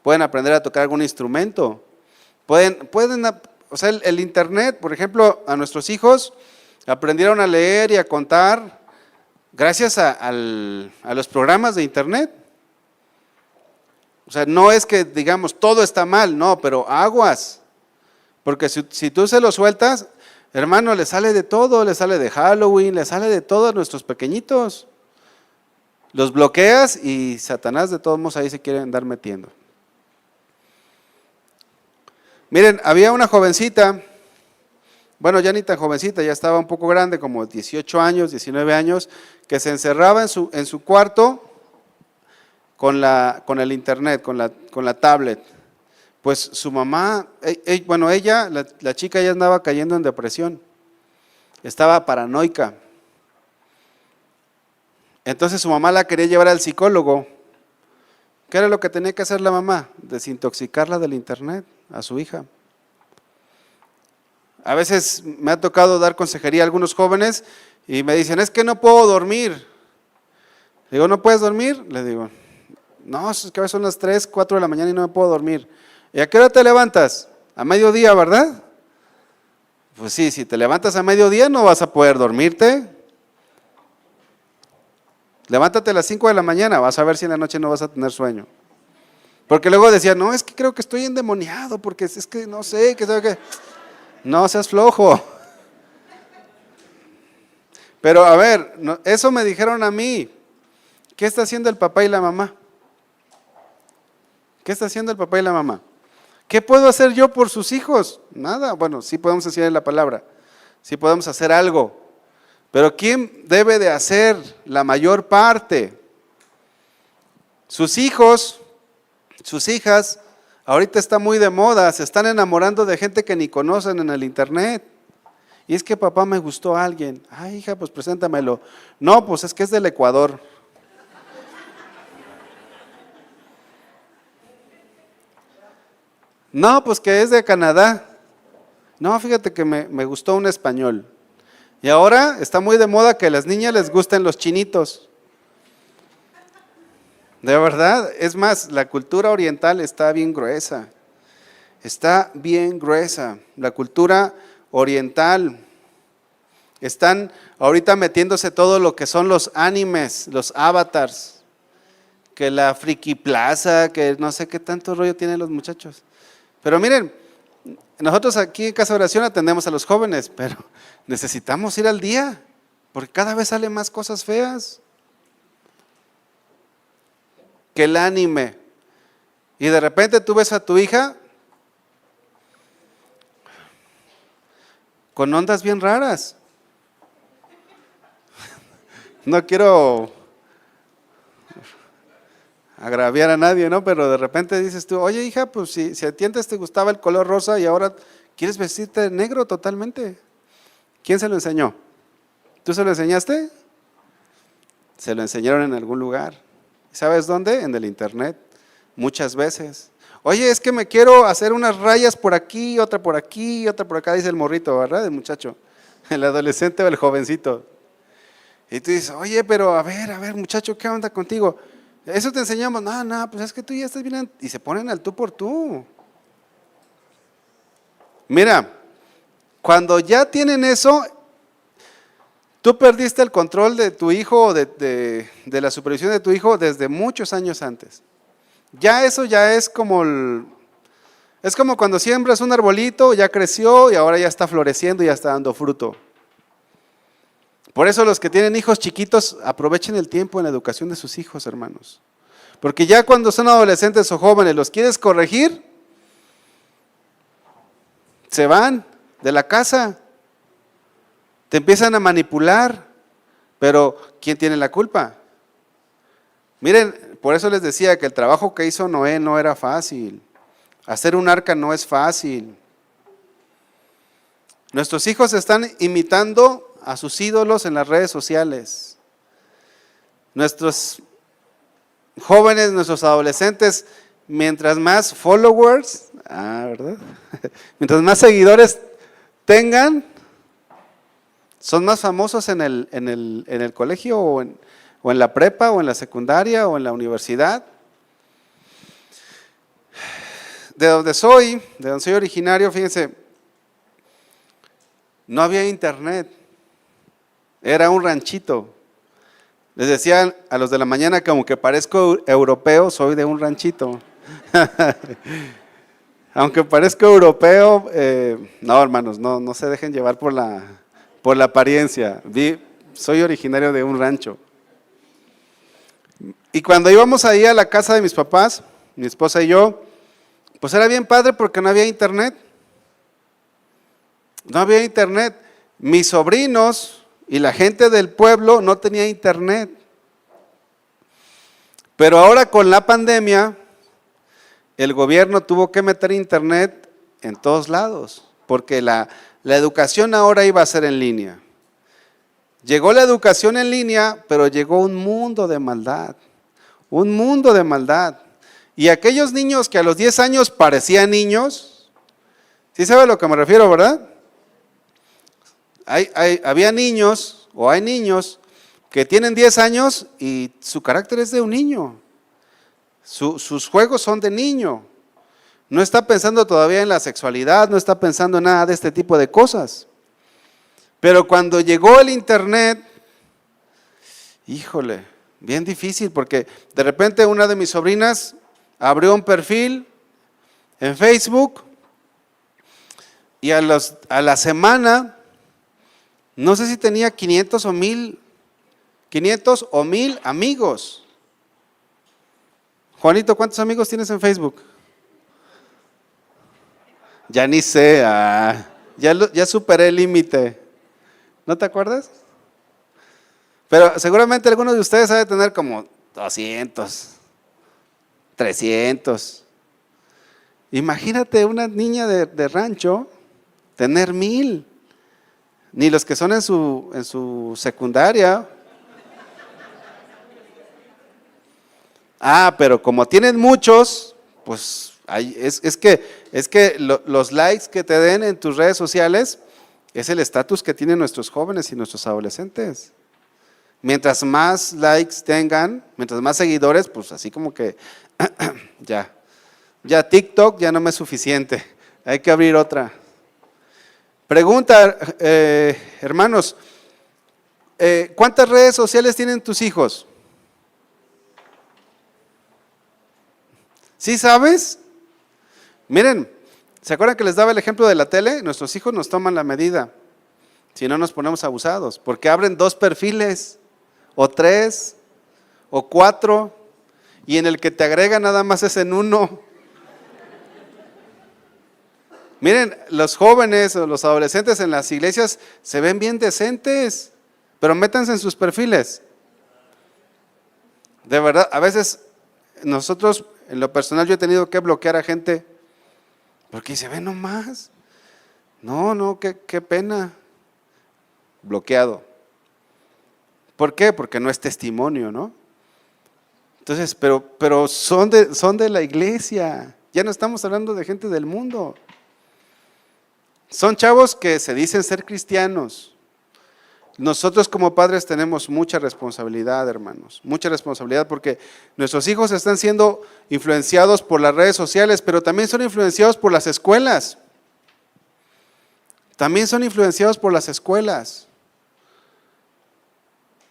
pueden aprender a tocar algún instrumento, el internet, por ejemplo, a nuestros hijos aprendieron a leer y a contar gracias a los programas de internet. O sea, no es que digamos todo está mal, no, pero aguas, porque si tú se lo sueltas, hermano, le sale de todo, le sale de Halloween, le sale de todo a nuestros pequeñitos. Los bloqueas y Satanás de todos modos ahí se quiere andar metiendo. Miren, había una jovencita, bueno, ya ni tan jovencita, ya estaba un poco grande, como 18 años, 19 años, que se encerraba en su cuarto con el internet, con la tablet. Pues su mamá, la chica ya andaba cayendo en depresión, estaba paranoica. Entonces su mamá la quería llevar al psicólogo. ¿Qué era lo que tenía que hacer la mamá? Desintoxicarla del internet a su hija. A veces me ha tocado dar consejería a algunos jóvenes y me dicen, es que no puedo dormir. Le digo, ¿no puedes dormir? Le digo, no, es que a veces son las 3, 4 de la mañana y no me puedo dormir. ¿Y a qué hora te levantas? A mediodía, ¿verdad? Pues sí, si te levantas a mediodía no vas a poder dormirte. Levántate a las 5 de la mañana, vas a ver si en la noche no vas a tener sueño. Porque luego decía, no, es que creo que estoy endemoniado, porque es que no sé, que sabe que... No seas flojo. Pero a ver, eso me dijeron a mí. ¿Qué está haciendo el papá y la mamá? ¿Qué está haciendo el papá y la mamá? ¿Qué puedo hacer yo por sus hijos? Nada. Bueno, sí podemos decir la palabra, sí podemos hacer algo. Pero ¿quién debe de hacer la mayor parte? Sus hijos, sus hijas, ahorita está muy de moda, se están enamorando de gente que ni conocen en el internet. Y es que papá me gustó a alguien. Ay, hija, pues preséntamelo. No, pues es que es del Ecuador. No, pues que es de Canadá. No, fíjate que me gustó un español. Y ahora está muy de moda que a las niñas les gusten los chinitos. De verdad, es más, la cultura oriental está bien gruesa. Está bien gruesa. La cultura oriental. Están ahorita metiéndose todo lo que son los animes, los avatars. Que la Friki Plaza, que no sé qué tanto rollo tienen los muchachos. Pero miren, nosotros aquí en Casa de Oración atendemos a los jóvenes, pero necesitamos ir al día, porque cada vez salen más cosas feas. Que el anime. Y de repente tú ves a tu hija con ondas bien raras. No quiero agraviar a nadie, ¿no? Pero de repente dices tú, oye hija, pues si a ti antes te gustaba el color rosa y ahora quieres vestirte de negro totalmente. ¿Quién se lo enseñó? ¿Tú se lo enseñaste? Se lo enseñaron en algún lugar. ¿Sabes dónde? En el internet, muchas veces. Oye, es que me quiero hacer unas rayas por aquí, otra por aquí, otra por acá, dice el morrito, ¿verdad? El muchacho, el adolescente o el jovencito. Y tú dices, oye, pero a ver, muchacho, ¿qué onda contigo? Eso te enseñamos. No, pues es que tú ya estás bien. Y se ponen al tú por tú. Mira, cuando ya tienen eso, tú perdiste el control de tu hijo o de la supervisión de tu hijo desde muchos años antes. Ya eso ya es como es como cuando siembras un arbolito, ya creció y ahora ya está floreciendo y ya está dando fruto. Por eso los que tienen hijos chiquitos, aprovechen el tiempo en la educación de sus hijos, hermanos. Porque ya cuando son adolescentes o jóvenes, los quieres corregir, se van de la casa, te empiezan a manipular, pero ¿quién tiene la culpa? Miren, por eso les decía que el trabajo que hizo Noé no era fácil. Hacer un arca no es fácil. Nuestros hijos están imitando a sus ídolos en las redes sociales. Nuestros jóvenes, nuestros adolescentes, mientras más followers, ¿verdad? Mientras más seguidores tengan, son más famosos en el colegio o en la prepa o en la secundaria o en la universidad. De donde soy originario, fíjense, no había internet, era un ranchito. Les decían a los de la mañana que aunque parezco europeo, soy de un ranchito. Aunque parezco europeo, no hermanos, no se dejen llevar por la apariencia. Soy originario de un rancho. Y cuando íbamos ahí a la casa de mis papás, mi esposa y yo, pues era bien padre porque no había internet. No había internet. Mis sobrinos y la gente del pueblo no tenía internet. Pero ahora con la pandemia, el gobierno tuvo que meter internet en todos lados, porque la educación ahora iba a ser en línea. Llegó la educación en línea, pero llegó un mundo de maldad, un mundo de maldad. Y aquellos niños que a los 10 años parecían niños, ¿sí sabe a lo que me refiero, verdad? Había niños, o hay niños, que tienen 10 años y su carácter es de un niño. Sus juegos son de niño. No está pensando todavía en la sexualidad, no está pensando en nada de este tipo de cosas. Pero cuando llegó el internet, híjole, bien difícil, porque de repente una de mis sobrinas abrió un perfil en Facebook y a la semana, no sé si tenía 500 o 1000 amigos. Juanito, ¿cuántos amigos tienes en Facebook? Ya ni sé, ya superé el límite. ¿No te acuerdas? Pero seguramente algunos de ustedes ha de tener como 200, 300. Imagínate una niña de rancho tener 1000. Ni los que son en su secundaria. Pero como tienen muchos, pues es que los likes que te den en tus redes sociales es el estatus que tienen nuestros jóvenes y nuestros adolescentes. Mientras más likes tengan, mientras más seguidores, pues así como que ya TikTok ya no me es suficiente, hay que abrir otra. Pregunta, hermanos, ¿cuántas redes sociales tienen tus hijos? ¿Sí sabes? Miren, ¿se acuerdan que les daba el ejemplo de la tele? Nuestros hijos nos toman la medida, si no nos ponemos abusados, porque abren 2 perfiles, o 3, o 4, y en el que te agrega nada más es en uno. Miren, los jóvenes o los adolescentes en las iglesias se ven bien decentes, pero métanse en sus perfiles. De verdad, a veces nosotros, en lo personal, yo he tenido que bloquear a gente porque se ve nomás. No, qué pena. Bloqueado. ¿Por qué? Porque no es testimonio, ¿no? Entonces, pero son de la iglesia. Ya no estamos hablando de gente del mundo. Son chavos que se dicen ser cristianos. Nosotros como padres tenemos mucha responsabilidad, hermanos, mucha responsabilidad, porque nuestros hijos están siendo influenciados por las redes sociales, pero también son influenciados por las escuelas. También son influenciados por las escuelas.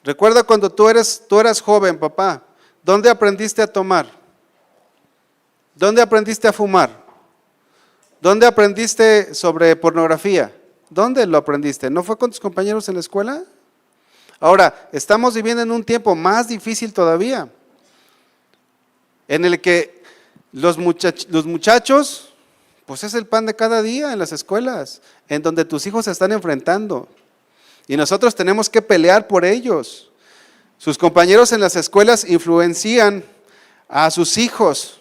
Recuerda cuando tú eras joven, papá, ¿dónde aprendiste a tomar? ¿Dónde aprendiste a fumar? ¿Dónde aprendiste sobre pornografía? ¿Dónde lo aprendiste? ¿No fue con tus compañeros en la escuela? Ahora, estamos viviendo en un tiempo más difícil todavía, en el que los muchachos, pues es el pan de cada día en las escuelas, en donde tus hijos se están enfrentando. Y nosotros tenemos que pelear por ellos. Sus compañeros en las escuelas influencian a sus hijos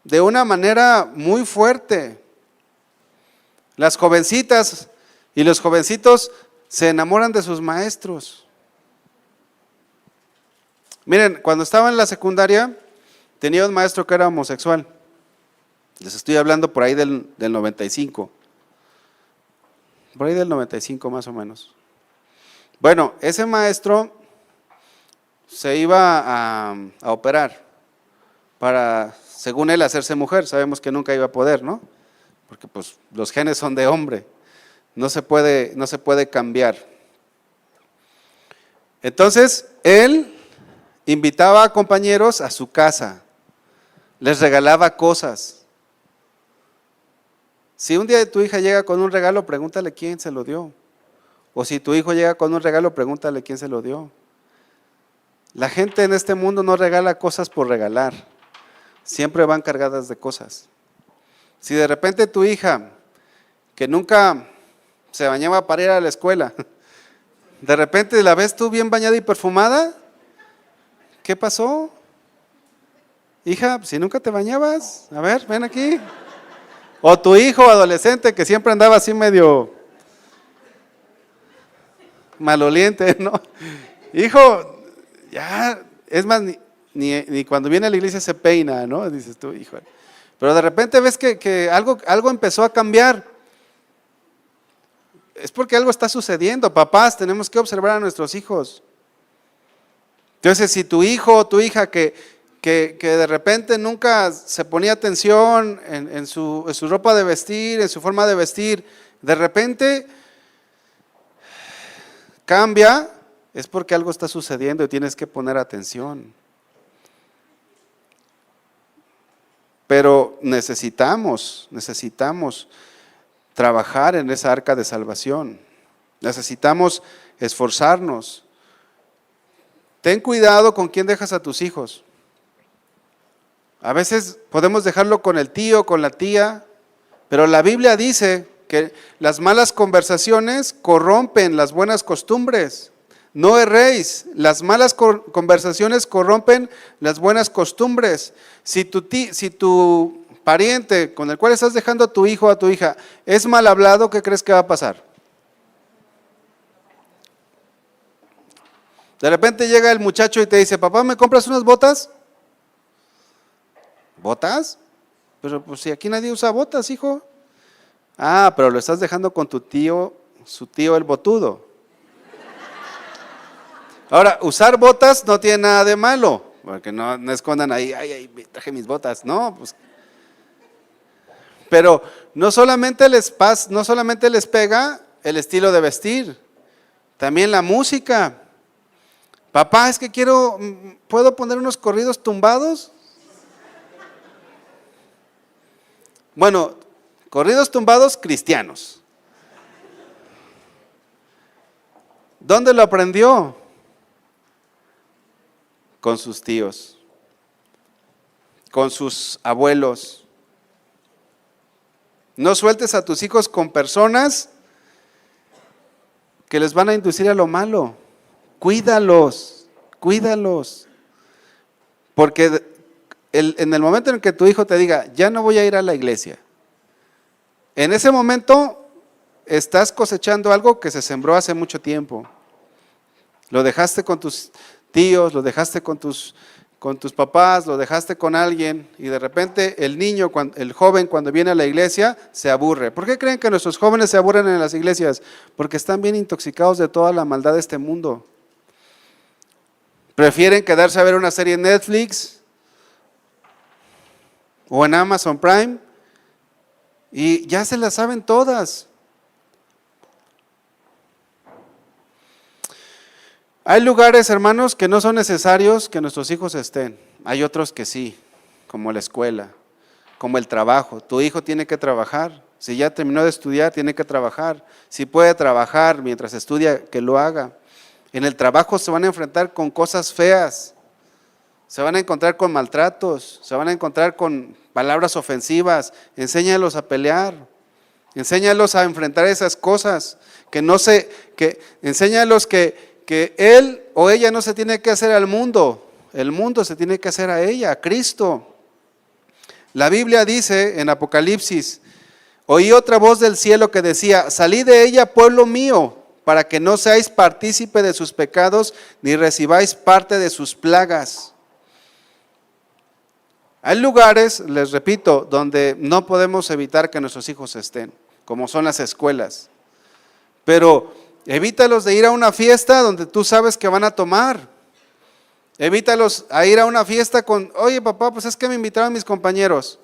de una manera muy fuerte. Las jovencitas y los jovencitos se enamoran de sus maestros. Miren, cuando estaba en la secundaria, tenía un maestro que era homosexual. Les estoy hablando por ahí del 95. Por ahí del 95 más o menos. Bueno, ese maestro se iba a operar para, según él, hacerse mujer. Sabemos que nunca iba a poder, ¿no? Porque pues los genes son de hombre. No se puede cambiar. Entonces, él invitaba a compañeros a su casa. Les regalaba cosas. Si un día tu hija llega con un regalo, pregúntale quién se lo dio. O si tu hijo llega con un regalo, pregúntale quién se lo dio. La gente en este mundo no regala cosas por regalar. Siempre van cargadas de cosas. Si de repente tu hija, que nunca se bañaba para ir a la escuela, de repente la ves tú bien bañada y perfumada, ¿qué pasó? Hija, si nunca te bañabas, a ver, ven aquí. O tu hijo adolescente que siempre andaba así medio maloliente, ¿no? Hijo, ya, es más, ni cuando viene a la iglesia se peina, ¿no? Dices tú, hijo. Pero de repente ves que algo empezó a cambiar. Es porque algo está sucediendo. Papás, tenemos que observar a nuestros hijos. Entonces, si tu hijo o tu hija que de repente nunca se ponía atención en su ropa de vestir, en su forma de vestir, de repente cambia, es porque algo está sucediendo y tienes que poner atención. Pero necesitamos trabajar en esa arca de salvación. Necesitamos esforzarnos. Ten cuidado con quién dejas a tus hijos. A veces podemos dejarlo con el tío, con la tía, pero la Biblia dice que las malas conversaciones corrompen las buenas costumbres. No erréis, las malas conversaciones corrompen las buenas costumbres. Si tu pariente con el cual estás dejando a tu hijo o a tu hija es mal hablado, ¿qué crees que va a pasar? De repente llega el muchacho y te dice, papá, ¿me compras unas botas? ¿Botas? Pero pues si aquí nadie usa botas, hijo. Ah, pero lo estás dejando con tu tío, su tío el botudo. Ahora, usar botas no tiene nada de malo, porque no escondan ahí, ay, traje mis botas, no, pues. Pero no solamente les pega el estilo de vestir, también la música. Papá, es que ¿puedo poner unos corridos tumbados? Bueno, corridos tumbados cristianos. ¿Dónde lo aprendió? Con sus tíos, con sus abuelos. No sueltes a tus hijos con personas que les van a inducir a lo malo. Cuídalos. Porque en el momento en que tu hijo te diga, ya no voy a ir a la iglesia, en ese momento estás cosechando algo que se sembró hace mucho tiempo. Lo dejaste con tus tíos, lo dejaste con tus papás, lo dejaste con alguien y de repente el joven cuando viene a la iglesia se aburre. ¿Por qué creen que nuestros jóvenes se aburren en las iglesias? Porque están bien intoxicados de toda la maldad de este mundo. Prefieren quedarse a ver una serie en Netflix o en Amazon Prime y ya se las saben todas. Hay lugares, hermanos, que no son necesarios que nuestros hijos estén. Hay otros que sí. como la escuela, como el trabajo. Tu hijo tiene que trabajar. Si ya terminó de estudiar, tiene que trabajar. Si puede trabajar mientras estudia, que lo haga. En el trabajo se van a enfrentar con cosas feas. Se van a encontrar con maltratos, se van a encontrar con palabras ofensivas. Enséñalos a pelear, enséñalos a enfrentar esas cosas. Enséñalos que él o ella no se tiene que hacer al mundo, el mundo se tiene que hacer a ella, a Cristo. La Biblia dice en Apocalipsis: oí otra voz del cielo que decía: salid de ella, pueblo mío, para que no seáis partícipe de sus pecados, ni recibáis parte de sus plagas. Hay lugares, les repito, donde no podemos evitar que nuestros hijos estén, como son las escuelas. Pero evítalos de ir a una fiesta donde tú sabes que van a tomar. Evítalos a ir a una fiesta con: oye papá, pues es que me invitaron mis compañeros.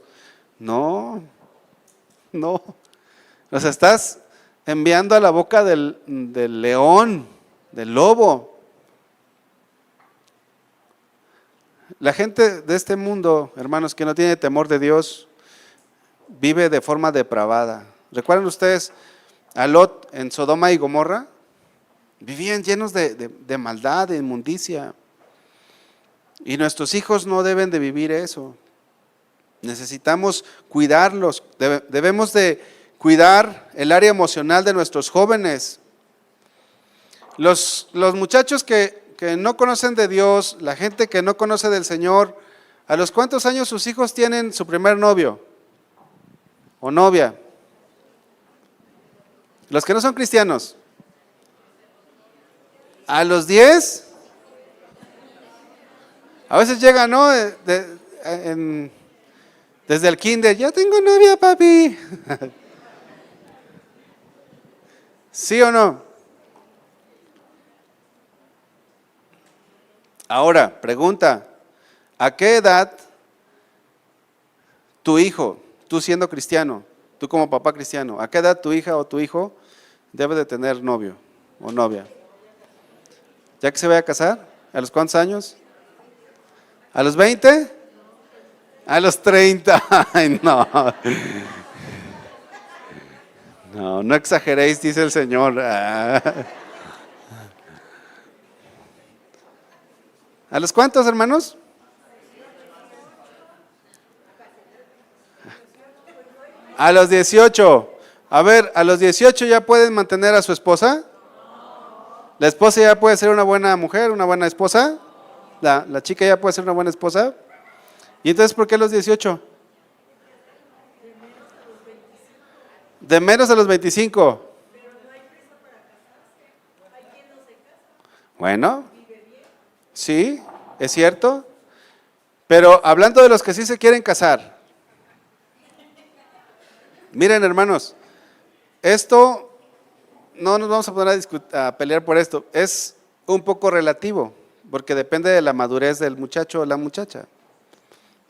No, los estás enviando a la boca del león, del lobo. La gente de este mundo, hermanos, que no tiene temor de Dios, vive de forma depravada. ¿Recuerdan ustedes a Lot en Sodoma y Gomorra? Vivían llenos de maldad, de inmundicia. Y nuestros hijos no deben de vivir eso. Necesitamos cuidarlos. Debemos de cuidar el área emocional de nuestros jóvenes. Los muchachos que no conocen de Dios, la gente que no conoce del Señor, ¿a los cuántos años sus hijos tienen su primer novio o novia? Los que no son cristianos. ¿A los 10? A veces llegan, ¿no? Desde el kinder: ya tengo novia, papi. ¿Sí o no? Ahora, pregunta: ¿a qué edad tu hijo, tú siendo cristiano, tú como papá cristiano, a qué edad tu hija o tu hijo debe de tener novio o novia? ¿Ya que se vaya a casar? ¿A los cuántos años? ¿A los 20? ¿A los 30? Ay, no. No exageréis, dice el Señor. ¿A los cuántos, hermanos? A los 18. A ver, ¿a los 18 ya pueden mantener a su esposa? ¿La esposa ya puede ser una buena mujer, una buena esposa? ¿La chica ya puede ser una buena esposa? ¿Y entonces por qué a los 18? De menos a los 25. Bueno, sí, es cierto. Pero hablando de los que sí se quieren casar, miren, hermanos, esto no nos vamos a poner a pelear por esto. Es un poco relativo, porque depende de la madurez del muchacho o la muchacha,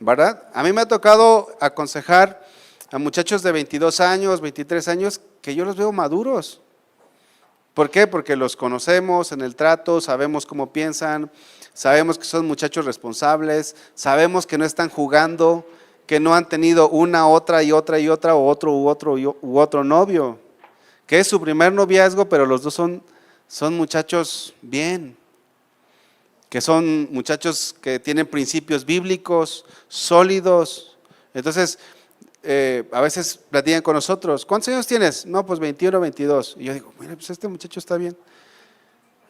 ¿verdad? A mí me ha tocado aconsejar a muchachos de 22 años, 23 años, que yo los veo maduros. ¿Por qué? Porque los conocemos en el trato, sabemos cómo piensan, sabemos que son muchachos responsables, sabemos que no están jugando, que no han tenido una, otra, o otro novio, que es su primer noviazgo, pero los dos son muchachos bien, que son muchachos que tienen principios bíblicos sólidos. Entonces, a veces platican con nosotros: ¿cuántos años tienes? No, pues 21 o 22. Y yo digo: mira, pues este muchacho está bien.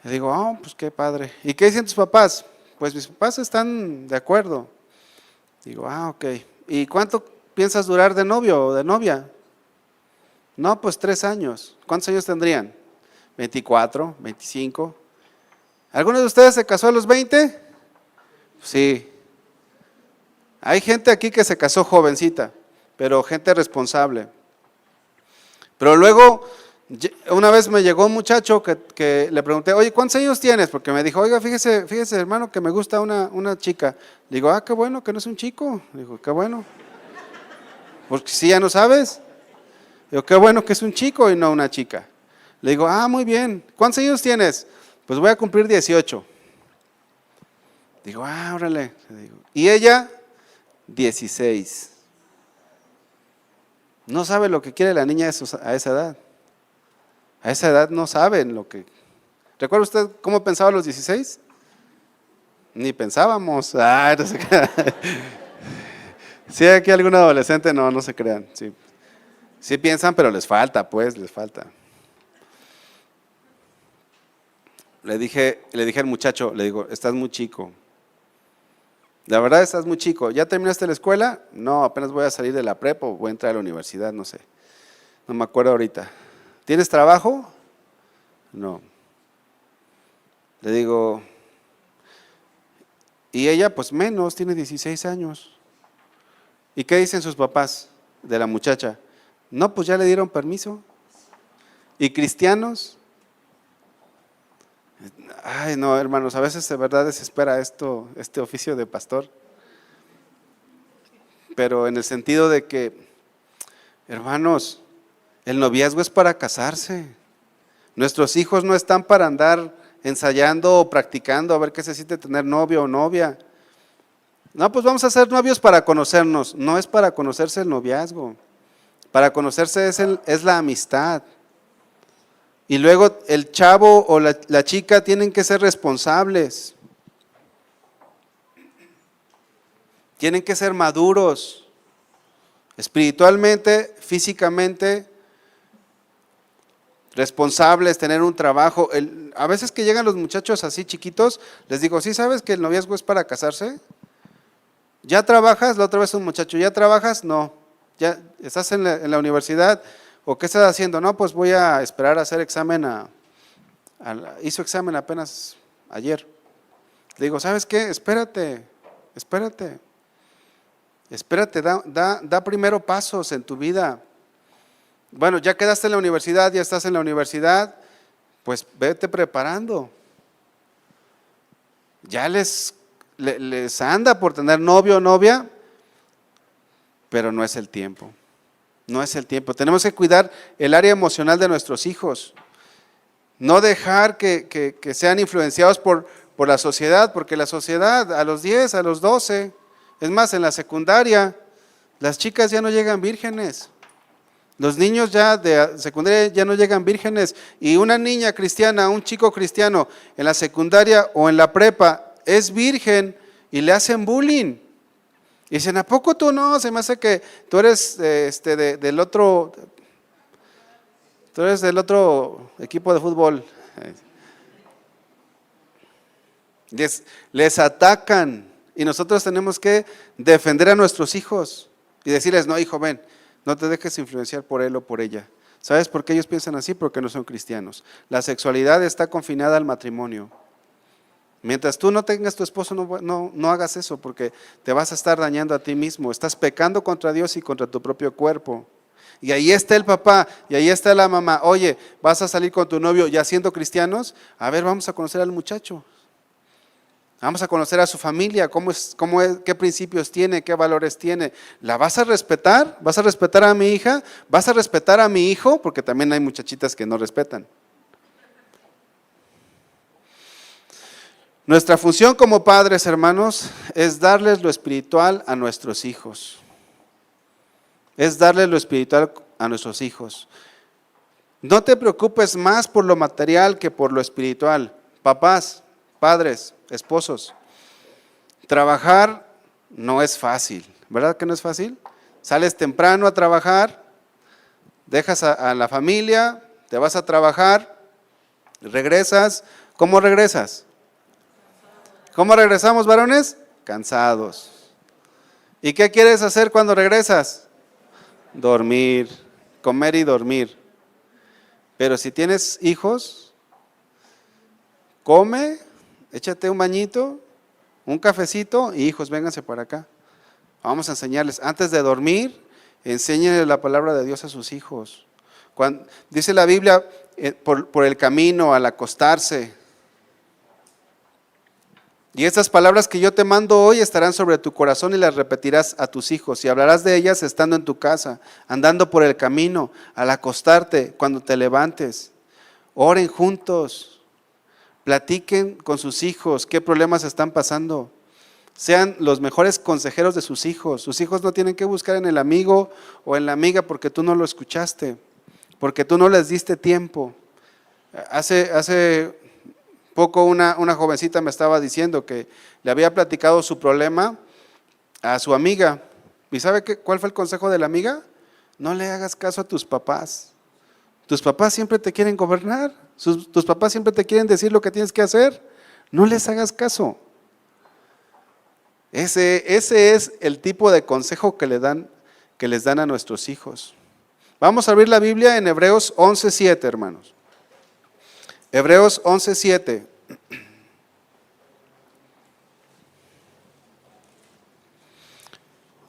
Y digo: oh, pues qué padre. ¿Y qué dicen tus papás? Pues mis papás están de acuerdo. Digo: ah, ok. ¿Y cuánto piensas durar de novio o de novia? No, pues 3 años. ¿Cuántos años tendrían? 24, 25. ¿Alguno de ustedes se casó a los 20? Sí. Hay gente aquí que se casó jovencita, pero gente responsable. Pero luego, una vez me llegó un muchacho que le pregunté: oye, ¿cuántos años tienes? Porque me dijo: oiga, fíjese hermano, que me gusta una chica. Le digo: ah, qué bueno que no es un chico. Le digo: qué bueno. Porque si ya no sabes. Le digo: qué bueno que es un chico y no una chica. Le digo: ah, muy bien. ¿Cuántos años tienes? Pues voy a cumplir 18. Digo: ah, órale. Y ella, 16. No sabe lo que quiere la niña a esa edad. A esa edad no saben lo que... ¿Recuerda usted cómo pensaba a los 16? Ni pensábamos. Ay, no se crean. Si hay aquí algún adolescente, no se crean. Sí piensan, pero les falta. Le dije al muchacho, le digo, estás muy chico. La verdad estás muy chico. ¿Ya terminaste la escuela? No, apenas voy a salir de la prepa o voy a entrar a la universidad, no sé. No me acuerdo ahorita. ¿Tienes trabajo? No. Le digo, y ella pues menos, tiene 16 años. ¿Y qué dicen sus papás de la muchacha? No, pues ya le dieron permiso. ¿Y cristianos? Ay, no, hermanos, a veces de verdad desespera este oficio de pastor. Pero en el sentido de que, hermanos, el noviazgo es para casarse. Nuestros hijos no están para andar ensayando o practicando a ver qué se siente tener novio o novia. No, pues vamos a ser novios para conocernos. No es para conocerse el noviazgo. Para conocerse es la amistad. Y luego el chavo o la chica tienen que ser responsables. Tienen que ser maduros, espiritualmente, físicamente, responsables, tener un trabajo. A veces que llegan los muchachos así chiquitos, les digo, ¿sí sabes que el noviazgo es para casarse? ¿Ya trabajas? La otra vez un muchacho, ¿ya trabajas? No. ¿Ya estás en la universidad? ¿O qué estás haciendo? No, pues voy a esperar a hacer examen. Hizo examen apenas ayer. Le digo, ¿sabes qué? Espérate, da primero pasos en tu vida. Bueno, ya quedaste en la universidad, ya estás en la universidad, pues vete preparando. Ya les anda por tener novio o novia, pero no es el tiempo. No es el tiempo. Tenemos que cuidar el área emocional de nuestros hijos. No dejar que sean influenciados por la sociedad, porque la sociedad a los 10, a los 12, es más, en la secundaria, las chicas ya no llegan vírgenes. Los niños ya de secundaria ya no llegan vírgenes. Y una niña cristiana, un chico cristiano en la secundaria o en la prepa es virgen y le hacen bullying. Y dicen, ¿a poco tú no? Se me hace que tú eres del otro equipo de fútbol. Les atacan y nosotros tenemos que defender a nuestros hijos y decirles, no, hijo, ven, no te dejes influenciar por él o por ella. ¿Sabes por qué ellos piensan así? Porque no son cristianos. La sexualidad está confinada al matrimonio. Mientras tú no tengas tu esposo, no hagas eso, porque te vas a estar dañando a ti mismo. Estás pecando contra Dios y contra tu propio cuerpo. Y ahí está el papá, y ahí está la mamá. Oye, vas a salir con tu novio ya siendo cristianos. A ver, vamos a conocer al muchacho. Vamos a conocer a su familia, qué principios tiene, qué valores tiene. ¿La vas a respetar? ¿Vas a respetar a mi hija? ¿Vas a respetar a mi hijo? Porque también hay muchachitas que no respetan. Nuestra función como padres, hermanos, es darles lo espiritual a nuestros hijos. Es darles lo espiritual a nuestros hijos. No te preocupes más por lo material que por lo espiritual. Papás, padres, esposos, trabajar no es fácil, ¿verdad que no es fácil? Sales temprano a trabajar, dejas a la familia, te vas a trabajar, regresas. ¿Cómo regresas? ¿Cómo regresamos, varones? Cansados. ¿Y qué quieres hacer cuando regresas? Dormir, comer y dormir. Pero si tienes hijos, come, échate un bañito, un cafecito y hijos, vénganse para acá. Vamos a enseñarles, antes de dormir, enséñenles la palabra de Dios a sus hijos. Dice la Biblia, por el camino, al acostarse. Y estas palabras que yo te mando hoy estarán sobre tu corazón y las repetirás a tus hijos y hablarás de ellas estando en tu casa, andando por el camino, al acostarte, cuando te levantes. Oren juntos, platiquen con sus hijos qué problemas están pasando. sean los mejores consejeros de sus hijos. Sus hijos no tienen que buscar en el amigo o en la amiga porque tú no lo escuchaste, porque tú no les diste tiempo. Hace poco una jovencita me estaba diciendo que le había platicado su problema a su amiga. ¿Y sabe cuál fue el consejo de la amiga? No le hagas caso a tus papás. Tus papás siempre te quieren gobernar. Tus papás siempre te quieren decir lo que tienes que hacer. No les hagas caso. Ese es el tipo de consejo que les dan a nuestros hijos. Vamos a abrir la Biblia en Hebreos 11:7, hermanos. Hebreos 11:7.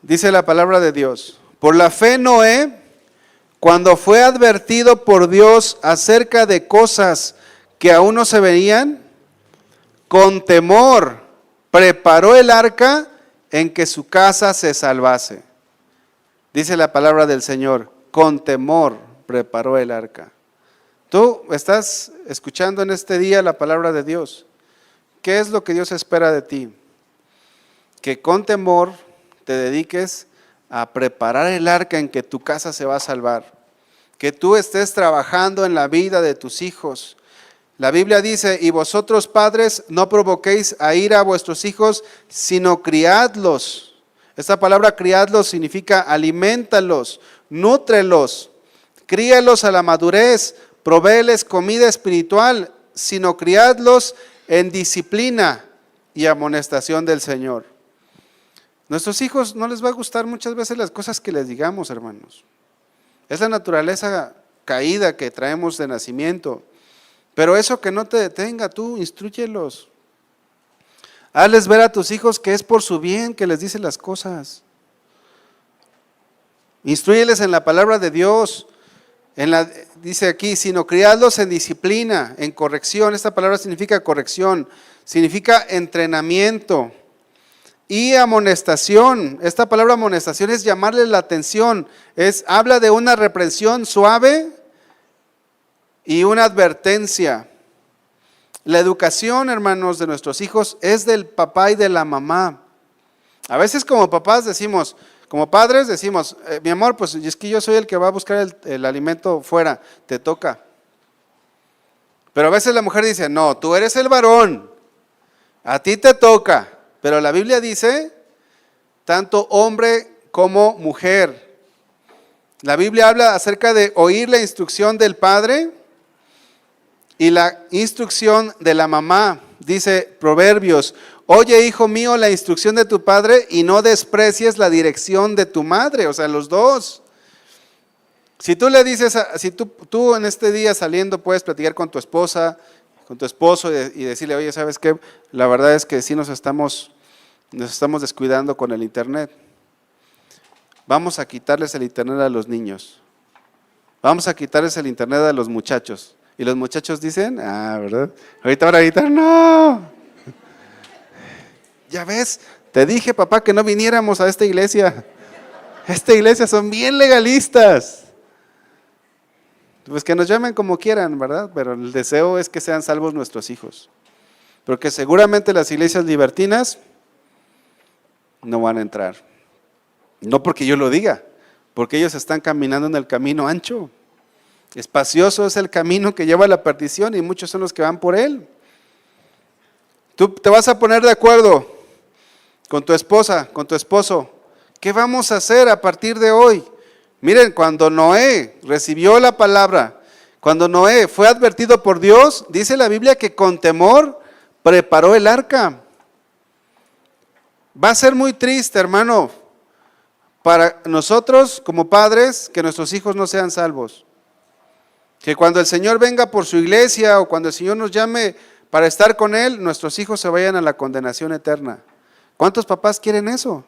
Dice la palabra de Dios: por la fe Noé, cuando fue advertido por Dios acerca de cosas que aún no se veían, con temor preparó el arca en que su casa se salvase. Dice la palabra del Señor, con temor preparó el arca. Tú estás escuchando en este día la palabra de Dios. ¿Qué es lo que Dios espera de ti? Que con temor te dediques a preparar el arca en que tu casa se va a salvar. Que tú estés trabajando en la vida de tus hijos. La Biblia dice, y vosotros padres no provoquéis a ira a vuestros hijos, sino criadlos. Esta palabra criadlos significa alimentalos, nútrelos, críalos a la madurez, provéeles comida espiritual, sino criadlos en disciplina y amonestación del Señor. Nuestros hijos no les va a gustar muchas veces las cosas que les digamos, hermanos. Es la naturaleza caída que traemos de nacimiento. Pero eso que no te detenga, tú instrúyelos. Hazles ver a tus hijos que es por su bien que les dices las cosas. Instrúyeles en la palabra de Dios. Dice aquí, sino criadlos en disciplina, en corrección. Esta palabra significa corrección, significa entrenamiento y amonestación. Esta palabra amonestación es llamarles la atención. Habla de una reprensión suave y una advertencia. La educación, hermanos, de nuestros hijos es del papá y de la mamá. A veces como papás decimos, como padres decimos, mi amor, pues es que yo soy el que va a buscar el alimento fuera, te toca. Pero a veces la mujer dice, no, tú eres el varón, a ti te toca. Pero la Biblia dice, tanto hombre como mujer. La Biblia habla acerca de oír la instrucción del padre y la instrucción de la mamá. Dice Proverbios, oye hijo mío la instrucción de tu padre y no desprecies la dirección de tu madre. O sea, los dos. Si tú le dices, si tú en este día saliendo puedes platicar con tu esposa, con tu esposo y decirle, oye, ¿sabes qué? La verdad es que sí nos estamos descuidando con el internet. Vamos a quitarles el internet a los niños. Vamos a quitarles el internet a los muchachos. Y los muchachos dicen, ¿verdad? Ahorita van a gritar, no. Ya ves, te dije, papá, que no viniéramos a esta iglesia. Esta iglesia son bien legalistas. Pues que nos llamen como quieran, ¿verdad? Pero el deseo es que sean salvos nuestros hijos. Porque seguramente las iglesias libertinas no van a entrar. No porque yo lo diga, porque ellos están caminando en el camino ancho. Espacioso es el camino que lleva a la perdición y muchos son los que van por él. Tú te vas a poner de acuerdo con tu esposa, con tu esposo. ¿Qué vamos a hacer a partir de hoy? Miren, cuando Noé recibió la palabra, cuando Noé fue advertido por Dios, dice la Biblia que con temor preparó el arca. Va a ser muy triste, hermano, para nosotros como padres que nuestros hijos no sean salvos. Que cuando el Señor venga por su iglesia o cuando el Señor nos llame para estar con Él, nuestros hijos se vayan a la condenación eterna. ¿Cuántos papás quieren eso?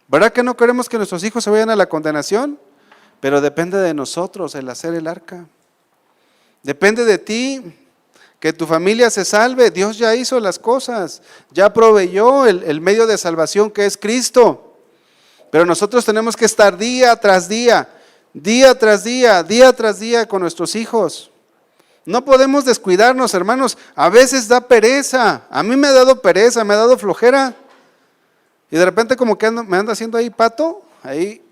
¿Verdad que no queremos que nuestros hijos se vayan a la condenación? Pero depende de nosotros el hacer el arca. Depende de ti que tu familia se salve. Dios ya hizo las cosas, ya proveyó el medio de salvación que es Cristo. Pero nosotros tenemos que estar día tras día tras día con nuestros hijos. No podemos descuidarnos, hermanos. A veces da pereza. A mí me ha dado pereza, me ha dado flojera. Y de repente como que me anda haciendo ahí pato, ahí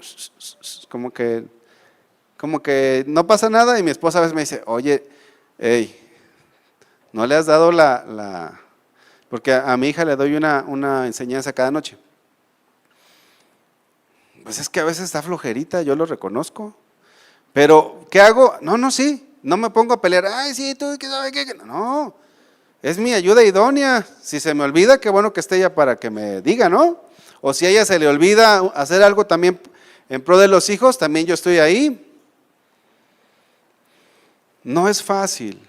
como que no pasa nada, y mi esposa a veces me dice, oye, hey, no le has dado porque a mi hija le doy una enseñanza cada noche. Pues es que a veces está flojerita, yo lo reconozco. Pero, ¿qué hago? Sí, no me pongo a pelear. Ay, sí, tú, ¿qué sabes qué? No, es mi ayuda idónea. Si se me olvida, qué bueno que esté ella para que me diga, ¿no? O si a ella se le olvida hacer algo también en pro de los hijos, también yo estoy ahí. No es fácil,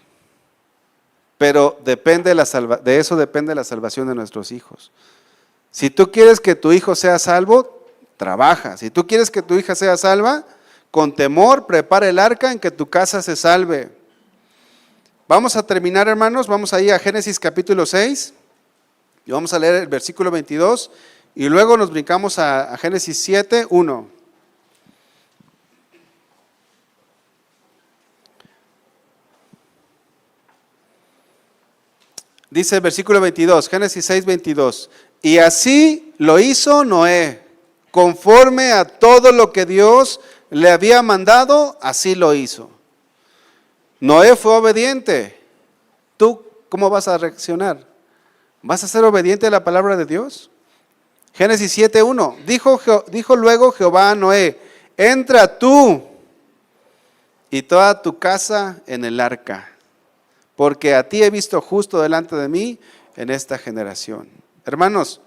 pero de eso depende la salvación de nuestros hijos. Si tú quieres que tu hijo sea salvo, trabaja. Si tú quieres que tu hija sea salva, con temor prepara el arca en que tu casa se salve. Vamos a terminar, hermanos, vamos ahí a Génesis capítulo 6 y vamos a leer el versículo 22 y luego nos brincamos a Génesis 7, 1. Dice el versículo 22, Génesis 6, 22. Y así lo hizo Noé, conforme a todo lo que Dios le había mandado, así lo hizo. Noé fue obediente. ¿Tú cómo vas a reaccionar? ¿Vas a ser obediente a la palabra de Dios? Génesis 7, 1. Dijo luego Jehová a Noé, entra tú y toda tu casa en el arca, porque a ti he visto justo delante de mí en esta generación. Hermanos,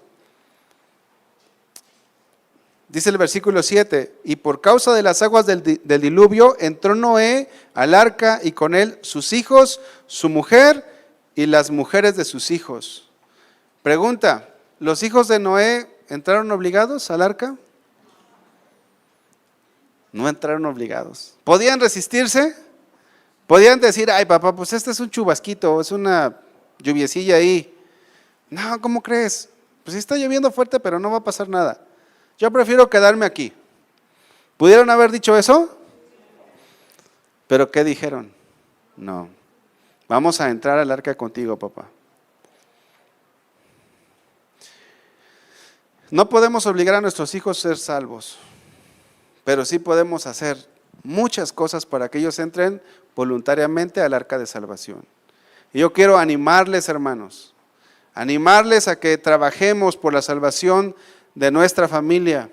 dice el versículo 7, y por causa de las aguas del diluvio entró Noé al arca y con él sus hijos, su mujer y las mujeres de sus hijos. Pregunta, ¿los hijos de Noé entraron obligados al arca? No entraron obligados. ¿Podían resistirse? Podían decir, ay papá, pues este es un chubasquito, es una lluviecilla ahí. No, ¿cómo crees? Pues sí está lloviendo fuerte, pero no va a pasar nada. Yo prefiero quedarme aquí. ¿Pudieron haber dicho eso? ¿Pero qué dijeron? No. Vamos a entrar al arca contigo, papá. No podemos obligar a nuestros hijos a ser salvos, pero sí podemos hacer muchas cosas para que ellos entren voluntariamente al arca de salvación. Y yo quiero animarles, hermanos, animarles a que trabajemos por la salvación de nuestra familia,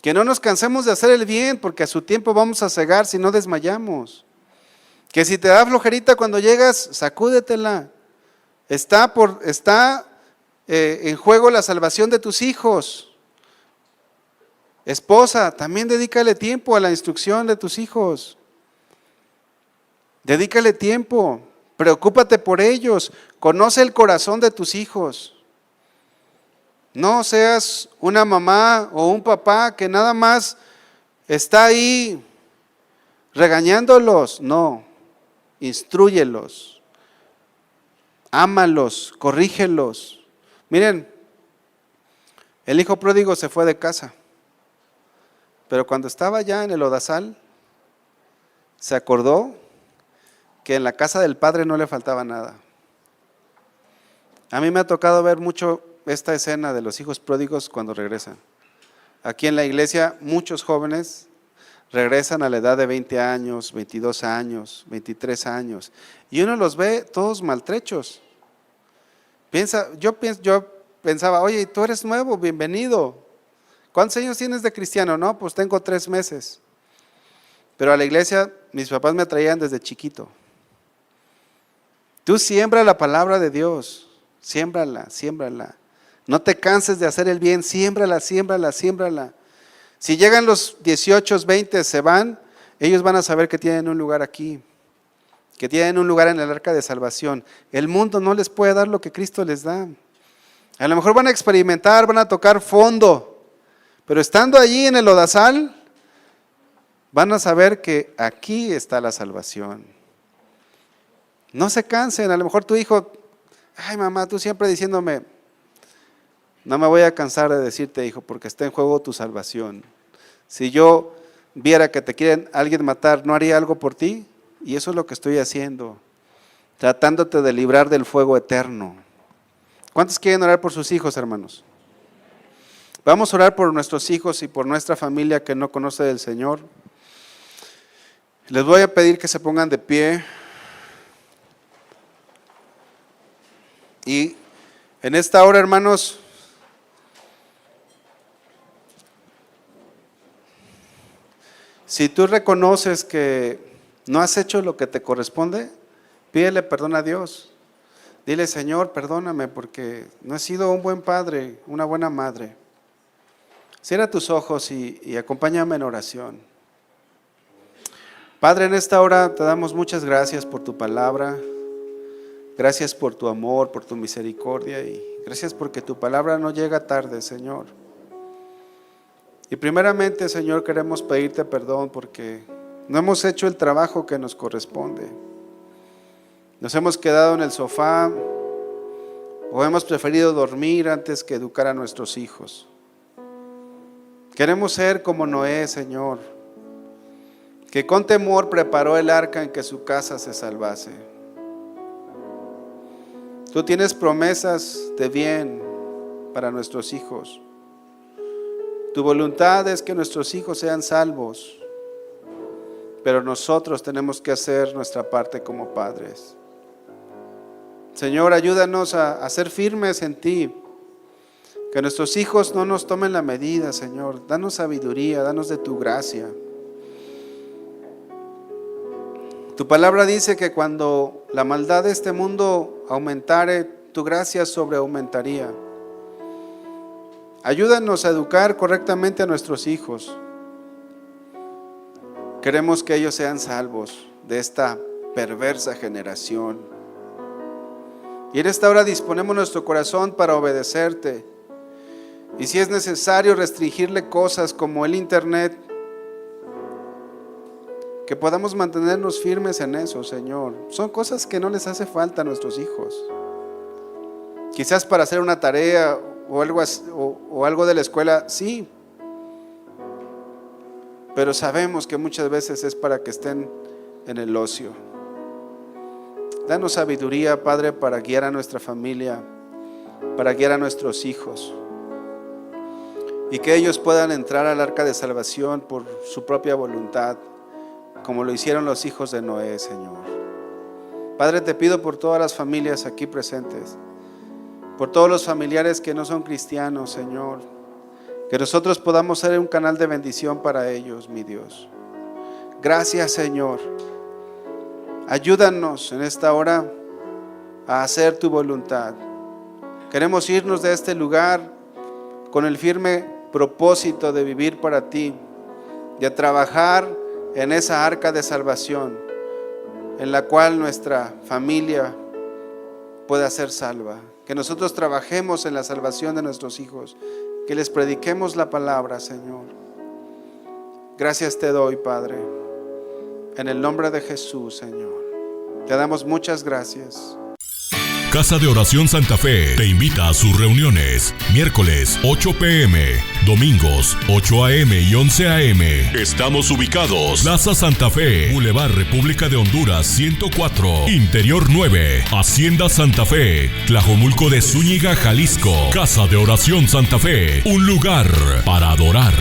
que no nos cansemos de hacer el bien, porque a su tiempo vamos a cegar si no desmayamos. Que si te da flojerita cuando llegas, sacúdetela. Está en juego la salvación de tus hijos. Esposa, también dedícale tiempo a la instrucción de tus hijos. Dedícale tiempo, preocúpate por ellos, conoce el corazón de tus hijos. No seas una mamá o un papá que nada más está ahí regañándolos. No, instrúyelos, ámalos, corrígelos. Miren, el hijo pródigo se fue de casa, pero cuando estaba ya en el lodazal, se acordó que en la casa del padre no le faltaba nada. A mí me ha tocado ver mucho esta escena de los hijos pródigos cuando regresan. Aquí en la iglesia muchos jóvenes regresan a la edad de 20 años, 22 años, 23 años, y uno los ve todos maltrechos. Yo pensaba, oye, tú eres nuevo, bienvenido. ¿Cuántos años tienes de cristiano? No, pues tengo 3 meses. Pero a la iglesia mis papás me traían desde chiquito. Tú siembra la palabra de Dios, siémbrala, siémbrala. No te canses de hacer el bien, siémbrala, siémbrala, siémbrala. Si llegan los 18, 20, se van, ellos van a saber que tienen un lugar aquí, que tienen un lugar en el arca de salvación. El mundo no les puede dar lo que Cristo les da. A lo mejor van a experimentar, van a tocar fondo, pero estando allí en el lodazal, van a saber que aquí está la salvación. No se cansen. A lo mejor tu hijo, ay mamá, tú siempre diciéndome, no me voy a cansar de decirte, hijo, porque está en juego tu salvación. Si yo viera que te quieren alguien matar, ¿no haría algo por ti? Y eso es lo que estoy haciendo, tratándote de librar del fuego eterno. ¿Cuántos quieren orar por sus hijos, hermanos? Vamos a orar por nuestros hijos y por nuestra familia que no conoce del Señor. Les voy a pedir que se pongan de pie. Y en esta hora, hermanos, si tú reconoces que no has hecho lo que te corresponde, pídele perdón a Dios. Dile: Señor, perdóname porque no he sido un buen padre, una buena madre. Cierra tus ojos y acompáñame en oración. Padre, en esta hora te damos muchas gracias por tu palabra. Gracias por tu amor, por tu misericordia y gracias porque tu palabra no llega tarde, Señor. Y primeramente, Señor, queremos pedirte perdón porque no hemos hecho el trabajo que nos corresponde. Nos hemos quedado en el sofá o hemos preferido dormir antes que educar a nuestros hijos. Queremos ser como Noé, Señor, que con temor preparó el arca en que su casa se salvase. Tú tienes promesas de bien para nuestros hijos. Tu voluntad es que nuestros hijos sean salvos, pero nosotros tenemos que hacer nuestra parte como padres. Señor, ayúdanos a ser firmes en ti, que nuestros hijos no nos tomen la medida, Señor. Danos sabiduría, danos de tu gracia. Tu palabra dice que cuando la maldad de este mundo aumentare, tu gracia sobreaumentaría. Ayúdanos a educar correctamente a nuestros hijos. Queremos que ellos sean salvos de esta perversa generación. Y en esta hora disponemos nuestro corazón para obedecerte. Y si es necesario restringirle cosas como el internet, que podamos mantenernos firmes en eso, Señor. Son cosas que no les hace falta a nuestros hijos. Quizás para hacer una tarea o algo de la escuela, sí. Pero sabemos que muchas veces es para que estén en el ocio. Danos sabiduría, Padre, para guiar a nuestra familia, para guiar a nuestros hijos. Y que ellos puedan entrar al arca de salvación por su propia voluntad, como lo hicieron los hijos de Noé, Señor. Padre, te pido por todas las familias aquí presentes, por todos los familiares que no son cristianos, Señor, que nosotros podamos ser un canal de bendición para ellos, mi Dios. Gracias, Señor. Ayúdanos en esta hora a hacer tu voluntad. Queremos irnos de este lugar con el firme propósito de vivir para ti, de trabajar en esa arca de salvación en la cual nuestra familia pueda ser salva. Que nosotros trabajemos en la salvación de nuestros hijos, que les prediquemos la palabra, Señor. Gracias te doy, Padre, en el nombre de Jesús, Señor. Te damos muchas gracias. Casa de Oración Santa Fe te invita a sus reuniones. Miércoles 8 p.m, domingos 8 a.m. y 11 a.m. Estamos ubicados: Plaza Santa Fe, Boulevard República de Honduras 104, Interior 9, Hacienda Santa Fe, Tlajomulco de Zúñiga, Jalisco. Casa de Oración Santa Fe, un lugar para adorar.